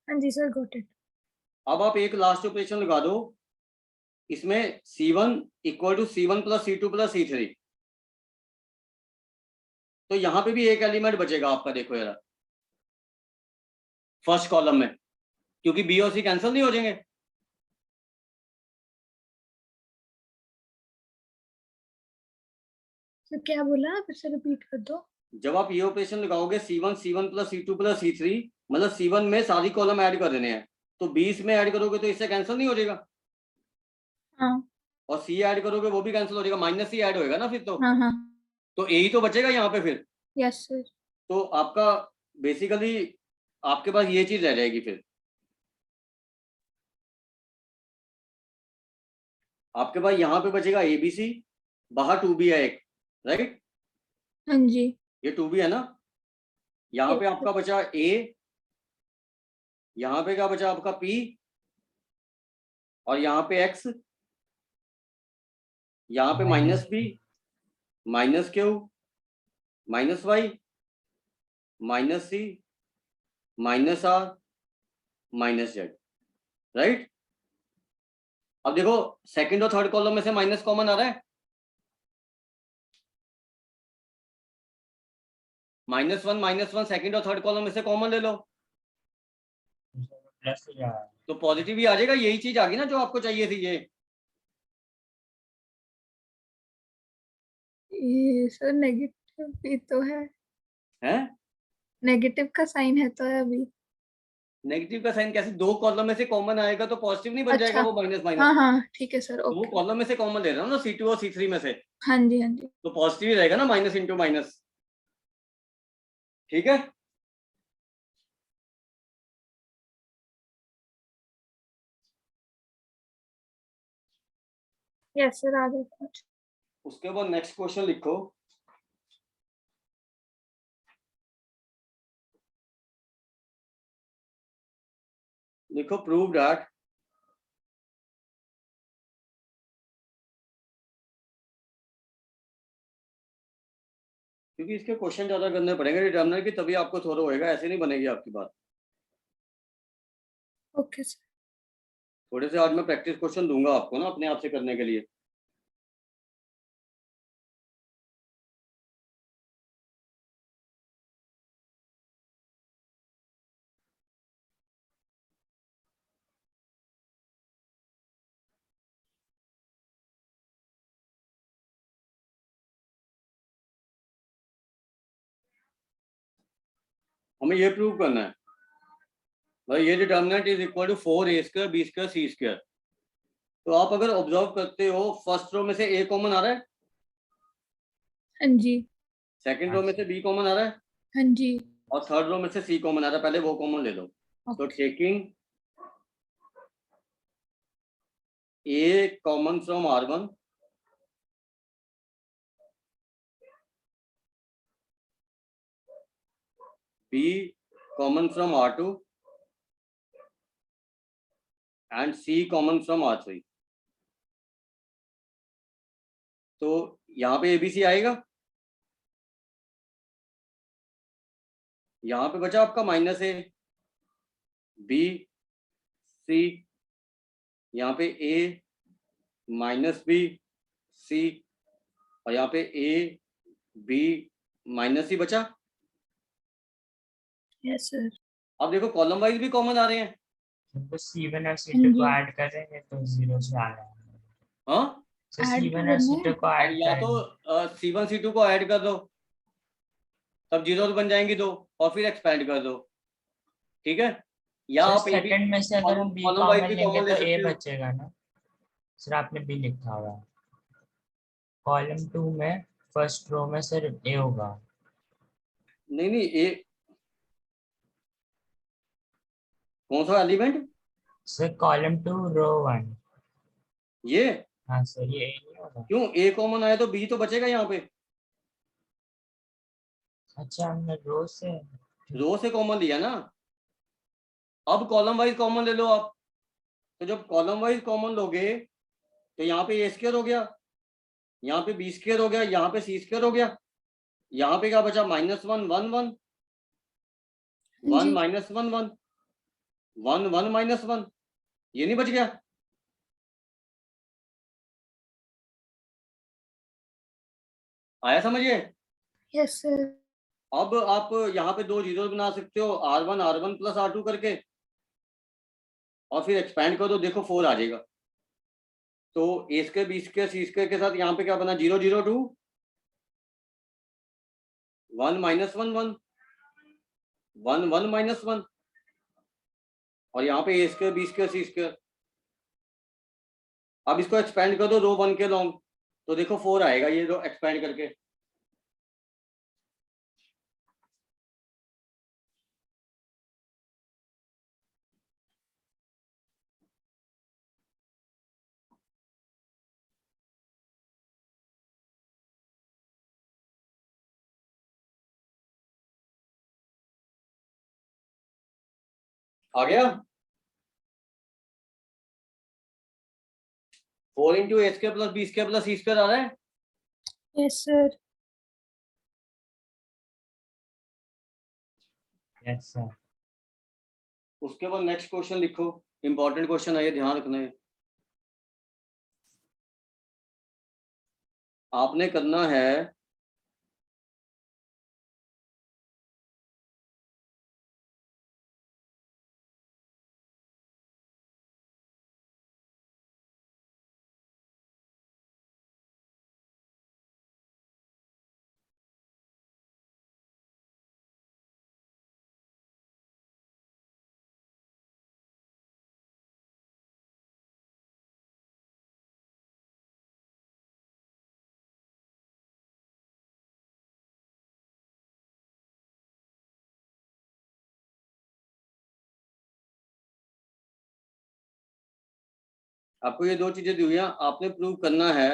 हाँ जी सर, गॉट इट। अब आप एक लास्ट ऑपरेशन लगा दो इसमें C1 equal to C1 plus C2 plus C3, तो यहाँ पे भी एक एलिमेंट बचेगा आपका। देखो यार फर्स्ट कॉलम में, क्योंकि बी और सी कैंसिल नहीं हो जाएंगे। सर क्या बोला, फिर से रिपीट कर दो। जब आप ये ऑपरेशन लगाओगे C1 plus C2 plus C3, मतलब C1 में सारी कॉलम ऐड कर देने हैं, तो 20 में ऐड करोगे तो इससे कैंसिल नहीं हो जाएगा, हाँ और C ऐड करोगे वो भी कैंसिल हो जाएगा, माइनस C ऐड होएगा ना फिर हाँ हाँ। तो यही तो बचेगा यहाँ पे फिर। Yes sir. तो आपका बेसिकली आपके पास ये चीज रह जाएगी फिर, आपके पास यहाँ पे बचेगा ABC, बाहर 2B है एक, राइट। हाँ जी। ये 2B है ना, यहाँ पे Yes, आपका बचा A, यहाँ पे क्या बचा आपका P, और यहाँ पे X, यहाँ पे minus B minus Q minus Y minus C minus R minus Z, right. अब देखो सेकंड और थर्ड कॉलम में से माइनस कॉमन आ रहा है, -1 सेकंड और थर्ड कॉलम में से कॉमन ले लो प्लस हो जाएगा। तो पॉजिटिव ही आ जाएगा। यही चीज आ गई ना जो आपको चाहिए थी। ये सर नेगेटिव भी तो है। है नेगेटिव का साइन है तो है अभी। नेगेटिव का साइन कैसे, दो कॉलम में से कॉमन आएगा तो पॉजिटिव नहीं बन जाएगा अच्छा, वो माइनस हाँ माइनस। हाँ ठीक है सर, तो वो ओके। कॉलम में से कॉमन ले रहा हूँ ना C2 और C3 में से, हाँ जी हाँ जी। तो पॉजिटिव ही रहेगा ना, माइनस इंटू माइनस, ठीक है। यस सर, आ गया। उसके बाद नेक्स्ट क्वेश्चन लिखो। लिखो प्रूव दैट क्योंकि इसके क्वेश्चन ज्यादा करने पड़ेंगे डिटर्मिनर की, तभी आपको थोड़ा होएगा, ऐसे नहीं बनेगी आपकी बात। Okay sir. थोड़े से आज मैं प्रैक्टिस क्वेश्चन दूंगा आपको ना अपने आप से करने के लिए। हमें ये प्रूव करना है भाई, ये determinant is equal to 4a² b² c²। तो आप अगर ऑब्जर्व करते हो फर्स्ट रो में से a कॉमन आ रहा है, हाँ जी। सेकंड रो में से b कॉमन आ रहा है, हाँ जी। और थर्ड रो में से C कॉमन आ रहा है। पहले वो कॉमन ले लो। तो okay. Taking A common from R1 B common from R2 and C common from R3। तो यहाँ पे ABC आएगा, यहाँ पे बचा आपका -A, B, C, यहाँ पे A, -B, C, और यहाँ पे A, B, -C बचा। Yes sir. अब देखो कॉलम वाइज भी कॉमन आ रहे हैं। तो C1 और C2 को जी। ऐड करेंगे तो 0 से आ रहा है। हाँ, तो Add C1 और करना C2 है? को ऐड या तो करेंगे। C1 C2 को ऐड कर दो, तब 0 बन जाएंगी 2, और फिर एक्सपेंड कर दो, ठीक है। या सर आप ए बी सेकंड में से अगर हम B कॉलम वाइज कॉमन भी लेंगे कॉमन तो ले A सकते हो। बचेगा ना। सर आपने B लिखा हुआ है। कॉलम 2 में फर्स्ट रो में सर A होगा। नहीं नहीं, ए कौन सा एलिमेंट? सर कॉलम 2 रो 1। ये हाँ सर ये A नहीं होगा। क्यों? ए कॉमन आया तो बी तो बचेगा यहाँ पे। अच्छा हमने रो से। रो से कॉमन लिया ना, अब कॉलम वाइज कॉमन ले लो आप। तो जब कॉलम वाइज कॉमन लोगे तो यहाँ पे ए स्क्वायर हो गया, यहाँ पे बी स्क्वायर हो गया, यहाँ पे सी स्क्वायर हो गया, यहाँ पे क्या बचा? -1 1 1 1 जी। -1 1 1 1 -1, ये नहीं बच गया? आया समझिए? Yes sir. अब आप यहाँ पे 2 जीरो बना सकते हो, R1 प्लस R2 करके, और फिर एक्सपैंड कर दो, देखो 4 आ जाएगा। तो ए square B square C square के साथ यहाँ पे क्या बना? 0 0 2 1 -1 1 1 1 -1, और यहाँ पे ए square B square C square. अब इसको एक्सपैंड कर दो रो 1 के लॉन्ग, तो देखो 4 आएगा ये रो एक्सपैंड करके। आ गया? 4 into A square plus B square plus C square आ रहा है। Yes sir. Yes sir. उसके बाद नेक्स्ट क्वेश्चन लिखो, इंपॉर्टेंट क्वेश्चन है ये, ध्यान रखना है। आपने करना है आपको ये 2 चीजें दी हुई हैं, आपने प्रूव करना है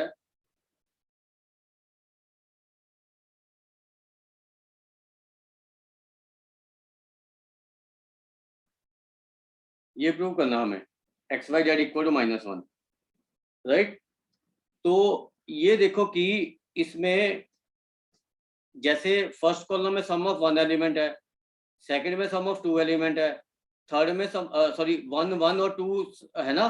ये प्रूव करना हमें XY Z equal to -1, right. तो ये देखो कि इसमें जैसे फर्स्ट कॉलम में सम ऑफ 1 एलिमेंट है, सेकंड में सम ऑफ 2 एलिमेंट है, थर्ड में सॉरी 1 1 और 2 है ना।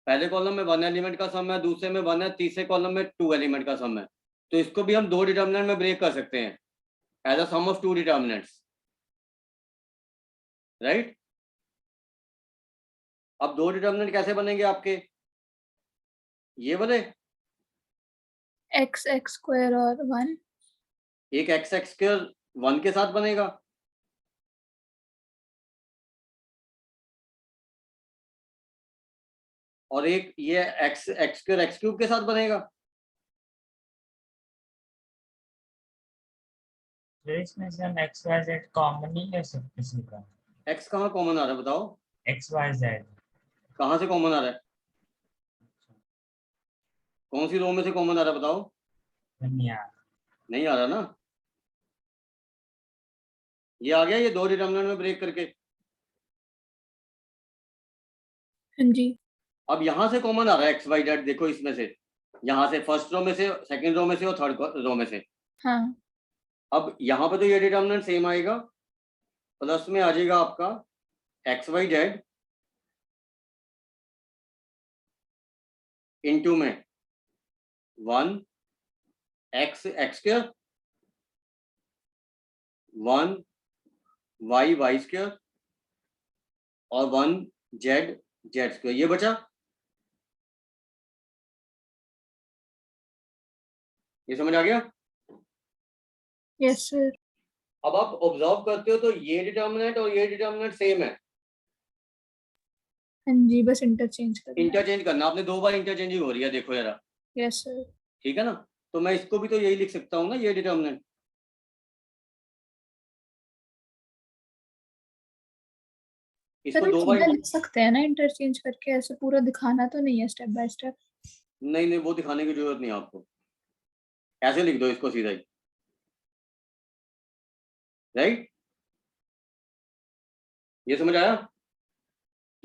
पहले कॉलम में 1 एलिमेंट का सम है, दूसरे में 1 है, तीसरे कॉलम में 2 एलिमेंट का सम है। तो इसको भी हम 2 डिटर्मिनेंट में ब्रेक कर सकते हैं as a sum of 2 determinants, right. अब 2 डिटर्मिनेंट कैसे बनेंगे आपके? ये वाले, x x स्क्वायर और 1। एक x x स्क्वायर 1 के साथ बनेगा, और एक ये x x square x cube के साथ बनेगा। तो इसमें से हम XYZ कॉमन नहीं ले सकते सीधा। x कहाँ कॉमन आ रहा है बताओ? XYZ कहाँ से कॉमन आ रहा है? कौन सी रो में से कॉमन आ रहा है बताओ? दुनिया। नहीं आ रहा ना। ये आ गया, ये 2 डिटर्मिनेंट में ब्रेक करके। हाँ जी। अब यहाँ से कॉमन आ रहा है एक्स वाई जेड, देखो इसमें से, यहाँ से फर्स्ट रो में से, सेकंड रो में से और थर्ड रो में से। हाँ अब यहाँ पे तो ये डिटर्मिनेंट सेम आएगा, प्लस में आ जाएगा आपका एक्स वाई जेड इंटू में 1 X X square 1 Y Y square और 1 जेड जेड स्क्वायर। ये बचा, ये समझ आ गया। Yes sir. अब आप ऑब्जर्व करते हो तो ये डिटर्मिनेंट और ये डिटर्मिनेंट सेम है, हाँ जी, बस इंटरचेंज करना। इंटरचेंज करना आपने, 2 बार इंटरचेंजिंग हो रही है, देखो जरा। Yes sir. ठीक है ना, तो मैं इसको भी तो यही लिख सकता हूँ ना, ये डिटर्मिनेंट। इसको सर 2 बार सीधा लिख सकते हैं ना इंटरचेंज करके, ऐसे पूरा दिखाना तो नहीं है स्टेप बाय स्टेप। नहीं नहीं, वो दिखाने की जरूरत नहीं है आपको, ऐसे लिख दो इसको सीधा ही, राइट। ये समझ आया।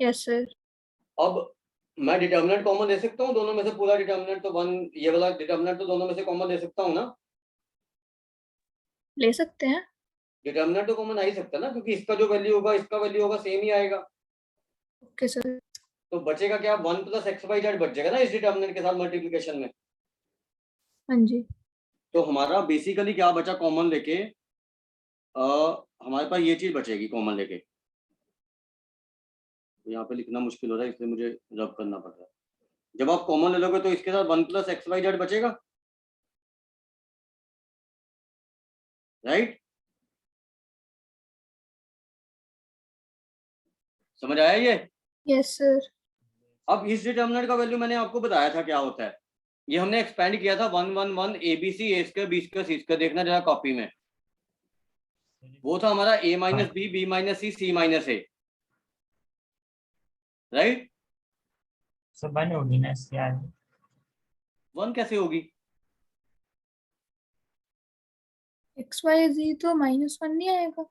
Yes sir. अब मैं डिटर्मिनेंट कॉमन ले सकता हूँ दोनों में से, पूरा डिटर्मिनेंट तो 1, ये वाला डिटर्मिनेंट तो दोनों में से कॉमन ले सकता हूँ ना। ले सकते हैं। डिटर्मिनेंट तो कॉमन आ ही सकता है ना, क्योंकि इसका जो वैल्यू होगा इसका वैल्यू होगा, सेम ही आएगा। Okay sir. तो बचेगा क्या, 1 प्लस एक्स वाई जेड बच जाएगा ना इस डिटर्मिनेंट के साथ मल्टीप्लिकेशन में। हाँ जी। तो हमारा बेसिकली क्या बचा कॉमन लेके, हमारे पास ये चीज बचेगी कॉमन लेके। यहाँ पे लिखना मुश्किल हो रहा है इसलिए मुझे रब करना पड़ रहा है। जब आप कॉमन ले लोगे तो इसके साथ 1 प्लस एक्स वाई जेड बचेगा, राइट। समझ आया ये। Yes sir. अब इस डिटर्मिनेंट का वैल्यू मैंने आपको बताया था क्या होता है, ये हमने एक्सपेंड किया था 1 1 1 A B C A square B square C square, देखना जरा कॉपी में। वो था हमारा a minus B minus C minus A, right. सब बन होगी ना इसके आगे। 1 कैसे होगी, एक्स वाई जी तो -1 नहीं आएगा।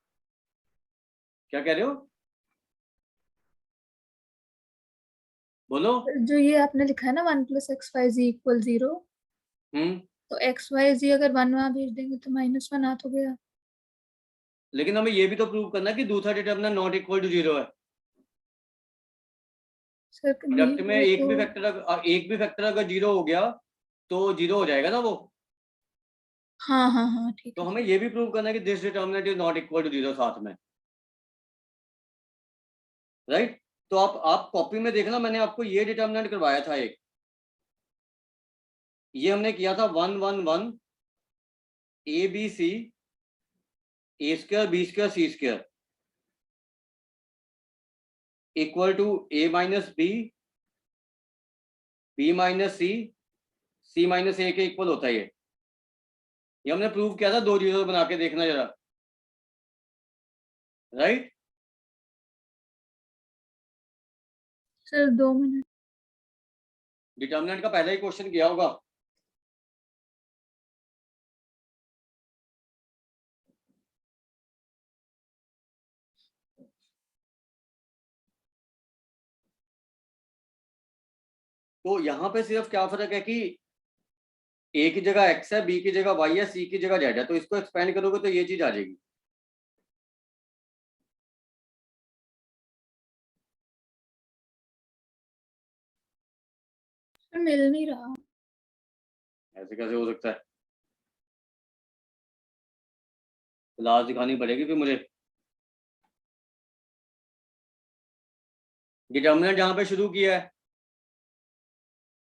क्या कह रहे हो, बोलो। जो ये आपने लिखा है ना 1 प्लस एक्स वाई जी इक्वल 0, तो एक्स वाई जी अगर 1 वहां भेज देंगे तो -1 आ तो गया। लेकिन हमें ये भी तो प्रूव करना है कि दूसरा डिटर्मिनेंट नॉट इक्वल टू 0 है। सर प्रोडक्ट में वो एक तो भी फैक्टर अगर 0 हो गया तो 0 हो जाएगा ना वो। हाँ हाँ हाँ ठीक तो है। हमें ये भी प्रूव करना है कि this determinant is not equal to 0 साथ में, राइट। तो आप कॉपी में देखना, मैंने आपको ये डिटर्मिनेंट करवाया था एक, ये हमने किया था 1 1 1 A B C A square B square C square equal to A minus B minus C minus A के इक्वल होता है ये हमने प्रूव किया था 2 जीरो बना के, देखना जरा, राइट। Sir 2 minute. डिटर्मिनेंट का पहला ही क्वेश्चन किया होगा। तो यहाँ पे सिर्फ क्या फर्क है कि ए की जगह एक्स है, बी की जगह वाई है, सी की जगह जेड है, तो इसको एक्सपेंड करोगे तो ये चीज आ जाएगी। सर मिल नहीं रहा। ऐसे कैसे हो सकता है, क्लास दिखानी पड़ेगी फिर मुझे। डिटर्मिनेंट जहाँ पे शुरू किया है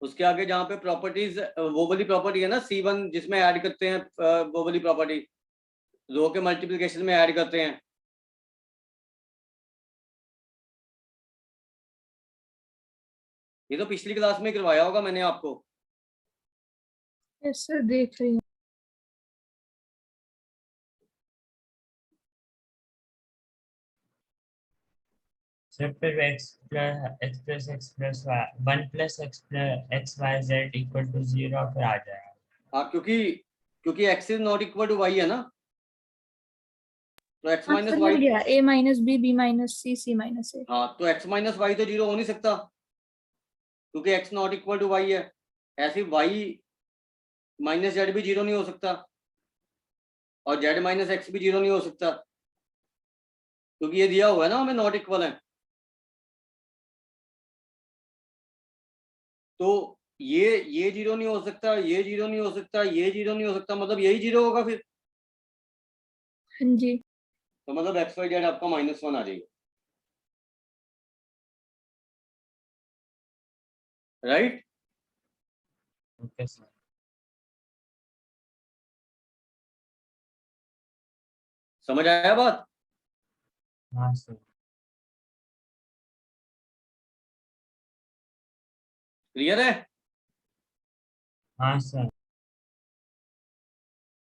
उसके आगे जहाँ पे प्रॉपर्टीज, वो वाली प्रॉपर्टी है ना C1 जिसमें ऐड करते हैं, वो वाली प्रॉपर्टी रो के मल्टीप्लिकेशन में ऐड करते हैं। ये तो पिछली क्लास में करवाया होगा मैंने आपको। यस सर देख रही हूँ। सर फिर x plus one plus X Y Z equal to 0 फिर आ जाएगा। हाँ, क्योंकि x is not equal to y है ना, तो x हाँ माइनस सर वाई। मिल गया, a minus B minus C minus A. हाँ, तो x माइनस वाई तो 0 हो नहीं सकता, क्योंकि x not equal to Y है। ऐसे y माइनस जेड भी जीरो नहीं हो सकता और z माइनस एक्स भी जीरो नहीं हो सकता, क्योंकि ये दिया हुआ है ना हमें नॉट इक्वल है। तो ये जीरो नहीं हो सकता, ये जीरो नहीं हो सकता, ये जीरो नहीं हो सकता, मतलब यही जीरो होगा फिर। हाँ जी। तो मतलब एक्स वाई जेड आपका -1 आ जाएगा, राइट। Okay sir. समझ आया बात? हाँ सर। क्लियर है? हाँ सर।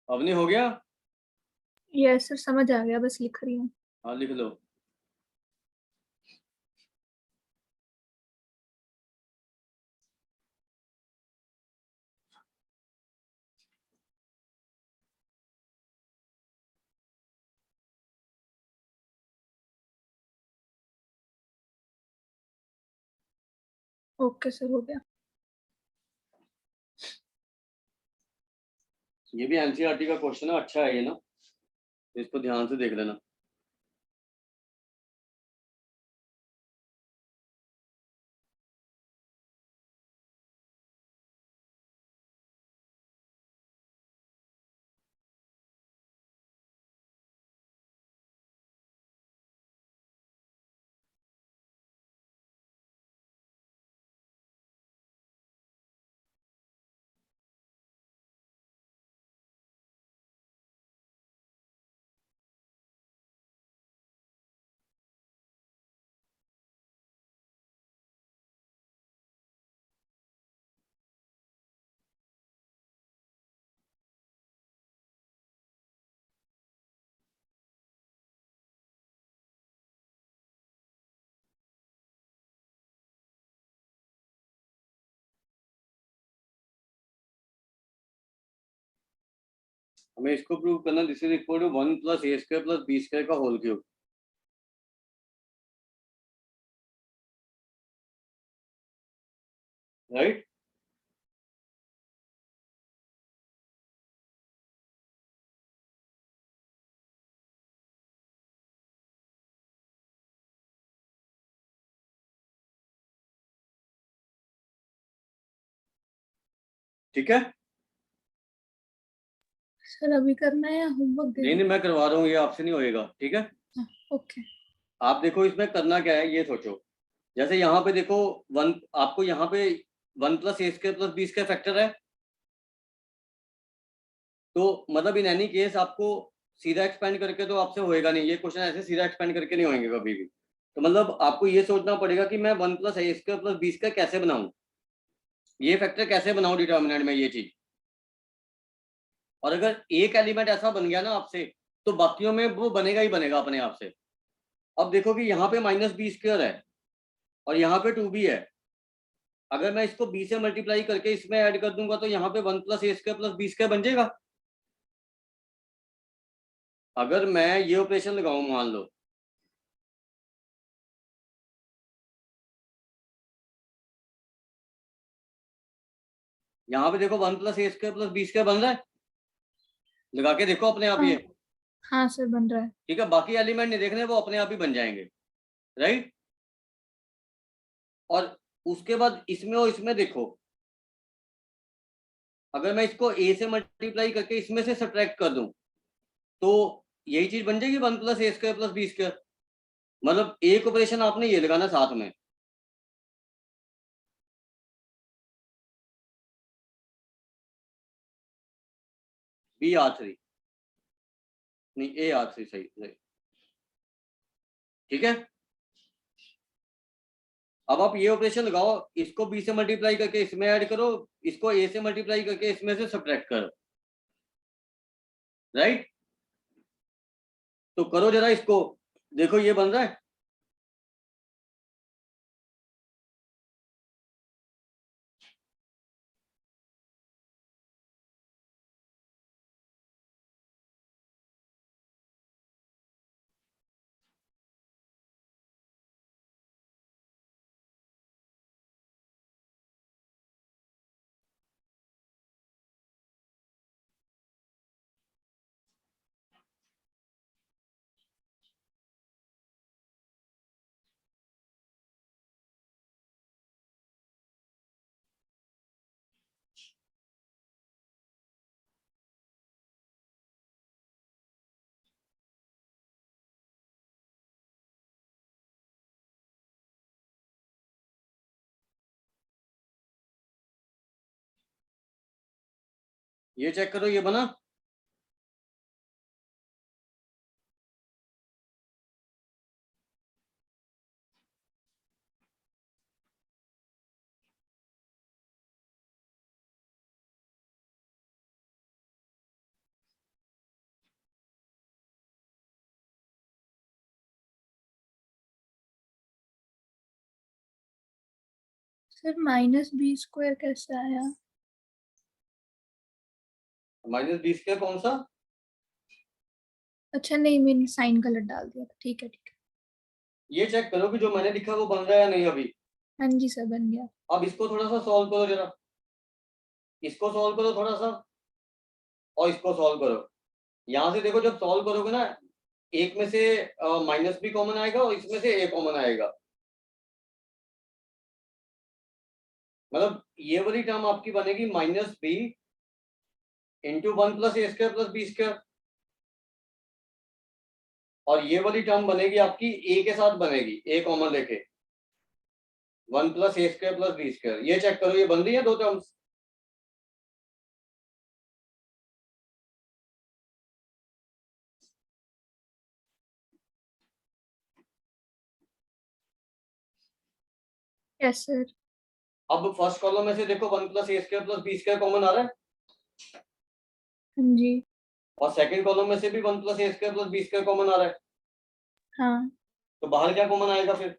अब नहीं हो गया? यस सर, समझ आ गया, बस लिख रही हूँ। हाँ लिख लो। ओके सर, हो गया। ये भी एनसीईआरटी का क्वेश्चन है, अच्छा है ये ना, इसको ध्यान से देख लेना। हमें इसको प्रूव करना, this is equal to 1 + a² + b² का होल क्यूब। राइट। ठीक है। सर अभी करना है या होमवर्क नहीं देना नहीं, मैं करवा रहा हूँ, ये आपसे नहीं होएगा, ठीक है। है? ओके। आप देखो इसमें करना क्या है ये सोचो। जैसे यहाँ पे देखो, वन आपको यहाँ पे 1 + a² + b² फैक्टर है, तो मतलब इन एनी केस आपको सीधा एक्सपेंड करके तो आपसे होएगा नहीं, ये क्वेश्चन ऐसे सीधा एक्सपेंड करके नहीं होंगे कभी भी। तो मतलब आपको ये सोचना पड़ेगा कि मैं 1 + a² + b² कैसे बनाऊं, ये फैक्टर कैसे बनाऊं डिटर्मिनेंट में, ये चीज। और अगर एक एलिमेंट ऐसा बन गया ना आपसे, तो बाकियों में वो बनेगा ही बनेगा अपने आप से। अब देखो कि यहाँ पे -b² है और यहाँ पे 2b है। अगर मैं इसको b से मल्टीप्लाई करके इसमें ऐड कर दूंगा तो यहाँ पे 1 + a² + b² बन जाएगा। अगर मैं ये ऑपरेशन लगाऊं, मान लो यहाँ पे देखो 1 + a² + b² बन रहा है, लगा के देखो अपने आप हाँ। ये। हाँ सर, बन रहा है। ठीक है, बाकी एलिमेंट नहीं देखने, वो अपने आप ही बन जाएंगे, राइट। और उसके बाद इसमें और इसमें देखो, अगर मैं इसको a से मल्टीप्लाई करके इसमें से सब्ट्रैक्ट कर दूं तो यही चीज बन जाएगी 1 + a² + b²। मतलब एक ऑपरेशन आपने ये लगाना साथ में, b r3 नहीं a r3, सही सही। ठीक है, अब आप ये ऑपरेशन लगाओ, इसको b से मल्टीप्लाई करके इसमें ऐड करो, इसको a से मल्टीप्लाई करके इसमें से सब्ट्रैक्ट करो, राइट। तो करो जरा इसको, देखो ये बन रहा है। ये चेक करो, ये बना। सर माइनस बी स्क्वायर कैसे आया? -20 कौन सा? अच्छा नहीं, मैंने साइन गलत डाल दिया था, ठीक है ठीक है। ये चेक करो कि जो मैंने लिखा वो बन रहा है या नहीं अभी। हाँ जी सर, बन गया। अब इसको थोड़ा सा सॉल्व करो जरा, इसको सॉल्व करो थोड़ा सा, और इसको सॉल्व करो। यहाँ से देखो, जब सॉल्व करोगे ना, एक में से माइनस भी कॉमन आएगा और इसमें से ए कॉमन आएगा। मतलब ये वाली टर्म आपकी बनेगी -b इंटू 1+a² + b², और ये वाली टर्म बनेगी आपकी ए के साथ बनेगी, ए कॉमन लेके 1+a² + b²। ये चेक करो, ये बन रही है दो टर्म्स। Yes sir. अब फर्स्ट कॉलम में से देखो 1+a² + b² कॉमन आ रहा है, हाँ जी। और सेकंड कॉलम में से भी 1+a² + b² कॉमन आ रहा है। हाँ, तो बाहर क्या कॉमन आएगा फिर?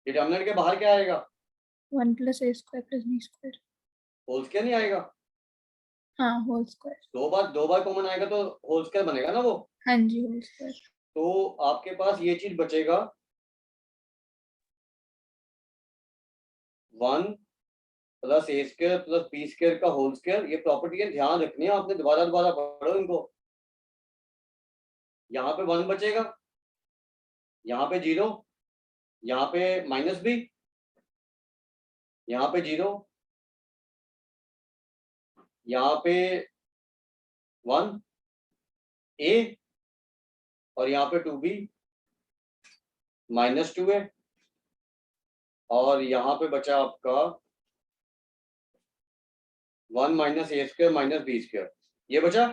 डिटर्मिनेंट के बाहर क्या आएगा? 1+a² + b²। होल स्क्वायर नहीं आएगा? हाँ, होल स्क्वायर। दो बार कॉमन आएगा तो होल स्क्वायर बनेगा ना वो। हाँ जी, होल स्क्वायर। तो आपके पास ये चीज बचेगा 1+a² + b² का होल स्क्वायर। ये प्रॉपर्टी है, ध्यान रखनी है आपने, दोबारा दोबारा पढ़ो इनको। यहाँ पे 1 बचेगा, यहाँ पे 0, यहाँ पे -b, यहाँ पे 0, यहाँ पे 1 a, और यहाँ पे 2b -2a, और यहाँ पे बचा आपका 1 - a² - b²। ये बचा,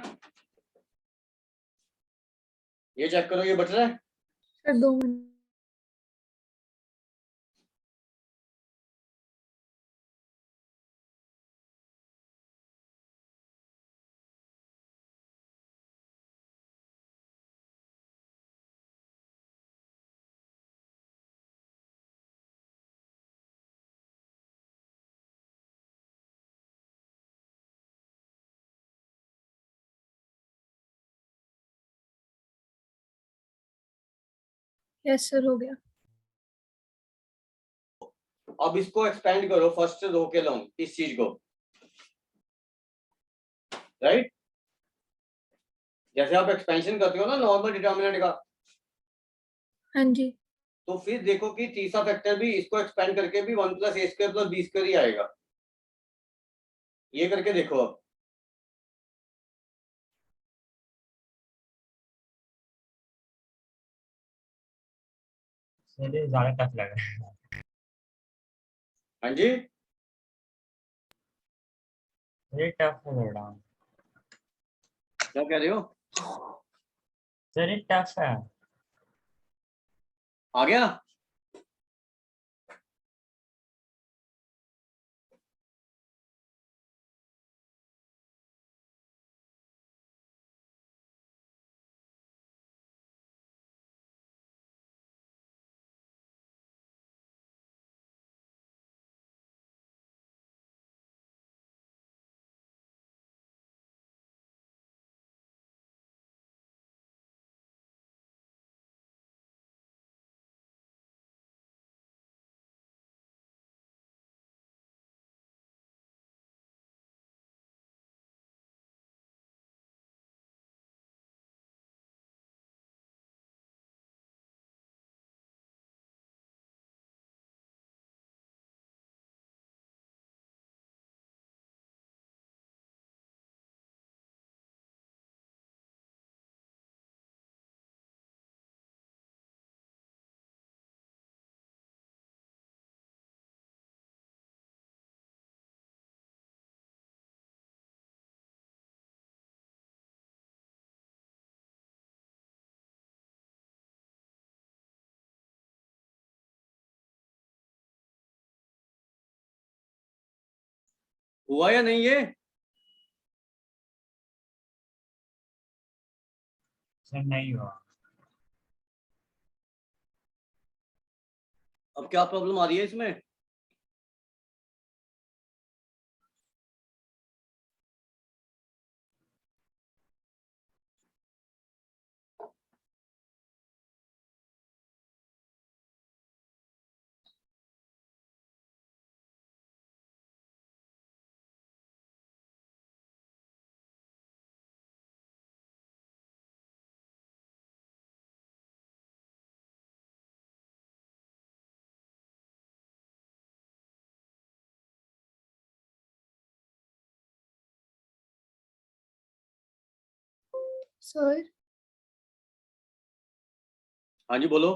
ये चेक करो, ये बच रहा है। Sir 2 minute. यस सर, हो गया। अब इसको एक्सपेंड करो फर्स्ट से रो के लॉन्ग, इस चीज को, राइट? जैसे आप एक्सपेंशन करते हो ना नॉर्मल डिटर्मिनेंट का, हाँ जी। तो फिर देखो कि तीसरा फैक्टर भी इसको एक्सपेंड करके भी 1+a² + b² ही आएगा। ये करके देखो अब। सर ये ज्यादा टफ लग रहा है। हाँ जी, ये टफ है थोड़ा। क्या कह रहे हो? सर ये टफ है। आ गया? हुआ या नहीं ये? सर नहीं हुआ। अब क्या प्रॉब्लम आ रही है इसमें? सर हाँ जी बोलो।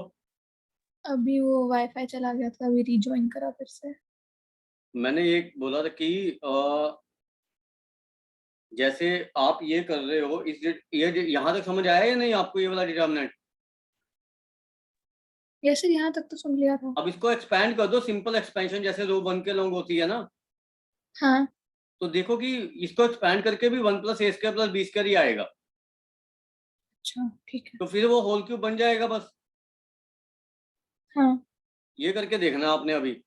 अभी वो वाईफाई चला गया था, अभी रिजॉइन करा फिर से। मैंने ये बोला था कि जैसे आप ये कर रहे हो ये यहाँ तक समझ आया या नहीं आपको ये वाला डिटर्मिनेंट? यस सर, यहाँ तक तो सुन लिया था। अब इसको एक्सपैंड कर दो, सिंपल एक्सपेंशन जैसे रो 1 के लॉन्ग होती है ना। हाँ तो देखो कि इसको एक्सपैंड करके भी 1 + a² + b² ही आएगा। अच्छा ठीक है। तो फिर वो होल क्यूब बन जाएगा बस। हाँ ये करके देखना आपने अभी।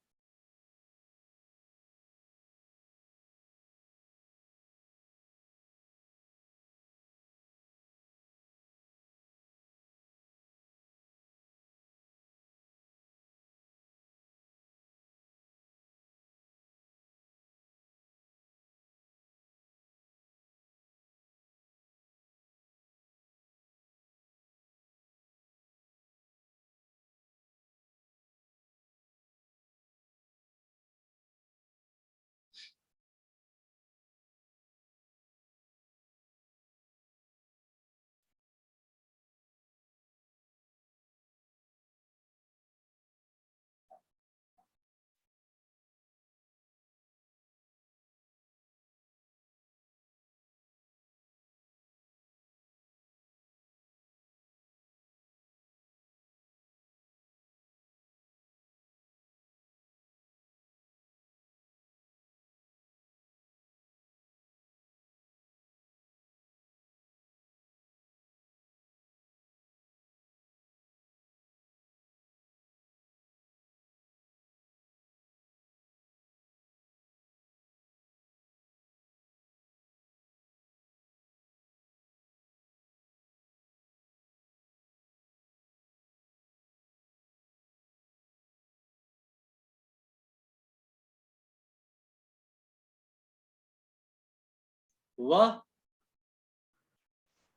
हुआ?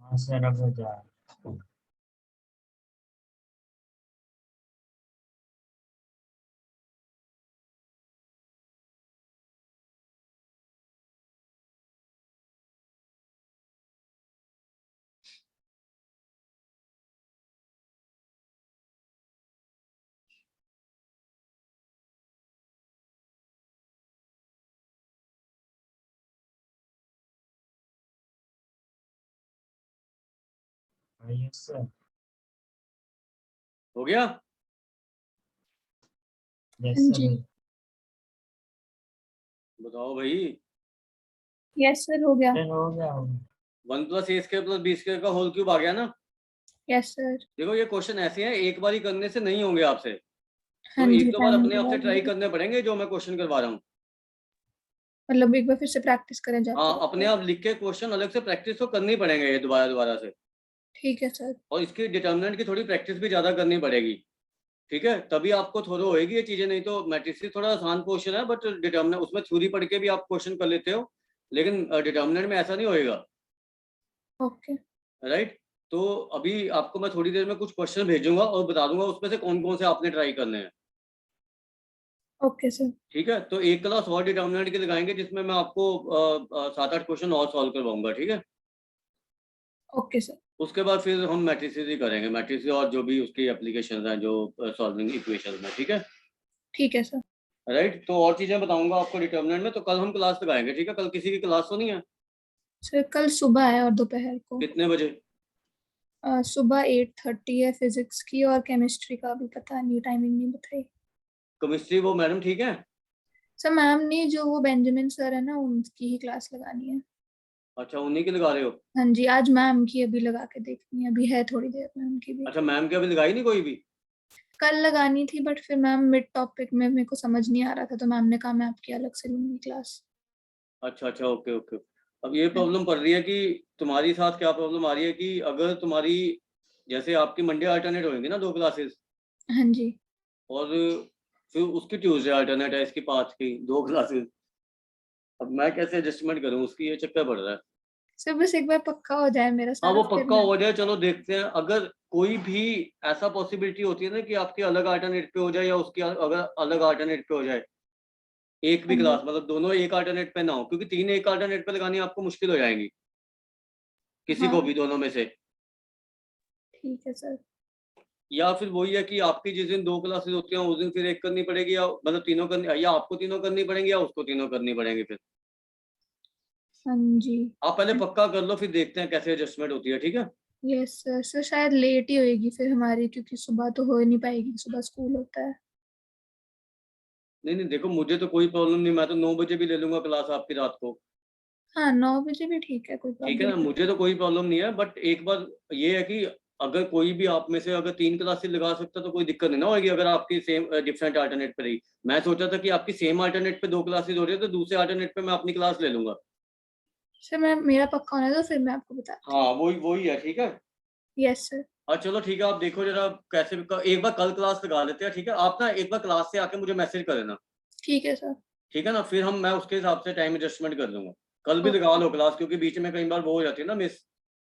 हाँ सर अब हो जाए। Yes sir. हो गया? यस हाँ सर। जी। बताओ भाई। यस सर, हो गया। सर हो गया होगा। 1 + a² + b² का होल क्यूब आ गया ना। Yes sir. देखो ये क्वेश्चन ऐसे हैं, एक बार ही करने से नहीं होंगे आपसे। हाँ तो जी, एक दो बार टाइमिंग अपने के आप से बाद ट्राई होगा। करने पड़ेंगे जो मैं क्वेश्चन करवा रहा हूँ। मतलब एक बार फिर से प्रैक्टिस करें हाँ, जाके। अपने आप लिख के क्वेश्चन अलग से प्रैक्टिस तो करनी पड़ेंगे ये दोबारा दोबारा से। ठीक है सर। और इसकी डिटर्मिनेंट की थोड़ी प्रैक्टिस भी ज्यादा करनी पड़ेगी। ठीक है, तभी आपको थोड़ा होएगी ये चीजें। नहीं तो मैट्रिक्स थोड़ा आसान क्वेश्चन है, बट डिटर्मिनेंट उसमें थ्योरी पढ़ के भी आप क्वेश्चन कर लेते हो, लेकिन डिटर्मिनेंट में ऐसा नहीं होएगा। ओके। राइट। तो अभी आपको मैं थोड़ी देर में कुछ क्वेश्चन भेजूंगा और बता दूंगा उसमें से कौन कौन से आपने ट्राई करने हैं। Okay sir. ठीक है, तो एक क्लास और डिटर्मिनेंट की लगाएंगे जिसमें मैं आपको 7-8 क्वेश्चन और सॉल्व करवाऊंगा। ठीक है, ओके सर। उसके बाद फिर हम मैट्रिसेस ही करेंगे, मैट्रिसेस और जो भी उसकी एप्लीकेशन हैं जो सॉल्विंग इक्वेशन में। ठीक है। ठीक है सर। राइट, तो और चीजें बताऊंगा आपको डिटर्मिनेंट में। तो कल हम क्लास लगाएंगे। ठीक है, कल किसी की क्लास तो नहीं है? सर कल सुबह है और दोपहर को। कितने बजे? सुबह 8:30 है फिजिक्स की, और केमिस्ट्री का अभी पता नहीं, टाइमिंग नहीं बताई। केमिस्ट्री वो मैडम ठीक है? सर मैम ने जो वो बेंजामिन सर है ना, उनकी ही क्लास लगानी है। अच्छा, उन्हीं की लगा रहे हो? हाँ जी, आज मैम की अभी लगा के देखनी है, अभी है थोड़ी देर में उनकी भी। अच्छा, मैम की अभी लगाई नहीं कोई भी? कल लगानी थी बट फिर मैम मिड टॉपिक में मेरे को समझ नहीं आ रहा था, तो मैम ने कहा मैं आपकी अलग से लूंगी क्लास। अच्छा अच्छा, ओके ओके। अब ये प्रॉब्लम पड़ रही है कि तुम्हारी साथ क्या प्रॉब्लम आ रही है कि अगर तुम्हारी, जैसे आपकी मंडे अल्टरनेट होंगी ना 2 क्लासेस, हाँ जी और फिर उसकी ट्यूसडे अल्टरनेट है, इसकी 5 की 2 क्लासेस। अब मैं कैसे एडजस्टमेंट करूं, उसकी ये चक्कर पड़ रहा है। सर बस एक बार पक्का हो जाए मेरा हाँ, सारा वो फिर पक्का मैं। हो जाए, चलो देखते हैं। अगर कोई भी ऐसा पॉसिबिलिटी होती है ना कि आपकी अलग अल्टरनेट पे हो जाए या उसकी अगर अलग अल्टरनेट पे हो जाए, एक भी हाँ जी क्लास मतलब दोनों एक अल्टरनेट पे ना हो, क्योंकि 3 एक अल्टरनेट पे लगानी आपको मुश्किल हो जाएंगी, किसी को हाँ भी दोनों में से। ठीक है सर। या फिर वही है कि आपकी जिस दिन 2 क्लासेस होती हैं उस दिन फिर एक करनी पड़ेगी, या मतलब तीनों करनी, या आपको तीनों करनी पड़ेंगी या उसको तीनों करनी पड़ेंगी। फिर हाँ जी आप पहले पक्का कर लो, फिर देखते हैं कैसे एडजस्टमेंट होती है, ठीक है? Yes sir. सर शायद लेट ही होएगी फिर हमारी, क्योंकि सुबह तो हो ही नहीं पाएगी, सुबह स्कूल होता है। नहीं नहीं, देखो मुझे तो कोई प्रॉब्लम नहीं, मैं तो 9 बजे भी ले लूंगा क्लास आपकी रात को। हाँ 9 बजे भी ठीक है, कोई ठीक है प्रॉब्लम ना, नहीं। मुझे तो कोई प्रॉब्लम नहीं है, बट एक बार ये है कि अगर कोई भी आप में से अगर 3 क्लासेस लगा सकता तो कोई दिक्कत नहीं ना होगी, अगर आपकी सेम डिफरेंट अल्टरनेट पे रही। मैं सोचा था कि आपकी सेम अल्टरनेट पे 2 क्लासेस हो रही है तो दूसरे अल्टरनेट पे मैं अपनी क्लास ले लूंगा। सर मैं मेरा पक्का होना तो फिर मैं आपको बताती हाँ, वही वही है, ठीक है। हूँ। Yes sir. हाँ चलो ठीक है, आप देखो जरा कैसे भी एक बार कल क्लास लगा लेते हैं, ठीक है? आप ना एक बार क्लास से आके मुझे मैसेज कर देना, ठीक है सर। ठीक है ना? फिर मैं उसके हिसाब से टाइम एडजस्टमेंट कर दूंगा। कल भी लगा ओके। लो क्लास, क्योंकि बीच में कई बार वो हो जाती है ना मिस।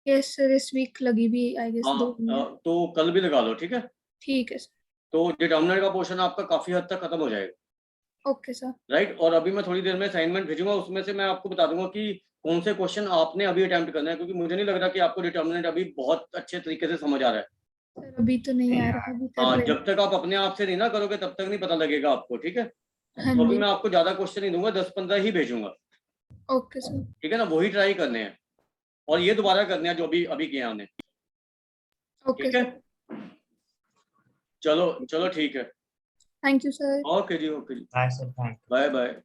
यस सर, इस वीक लगी भी आई गेस हाँ 2 दिन में। तो कल भी लगा लो, ठीक है? ठीक है सर। तो डिटर्मिनेंट का पोर्शन आपका काफी हद तक खत्म हो जाएगा, ओके सर। राइट? और अभी मैं थोड़ी देर में असाइनमेंट भेजूंगा, उसमें से मैं आपको बता दूंगा कि कौन से क्वेश्चन आपने अभी अटेम्प्ट करना है, क्योंकि मुझे नहीं लग रहा कि आपको डिटर्मिनेंट अभी बहुत अच्छे तरीके से समझ आ रहा है। सर अभी तो नहीं आ रहा, अभी कर हाँ, रहे जब हैं। तक आप अपने आप से नहीं ना करोगे तब तक नहीं पता लगेगा आपको, ठीक है? हाँ तो अभी जी। मैं आपको ज्यादा क्वेश्चन नहीं दूंगा, 10-15 ही भेजूंगा, ओके सर। ठीक है ना? वही ट्राई करने हैं, और ये दोबारा करने हैं जो अभी अभी किया हमने, ओके ठीक है? सर। चलो चलो ठीक है। Thank you sir. Okay ji, okay ji. Bye sir, thank bye bye.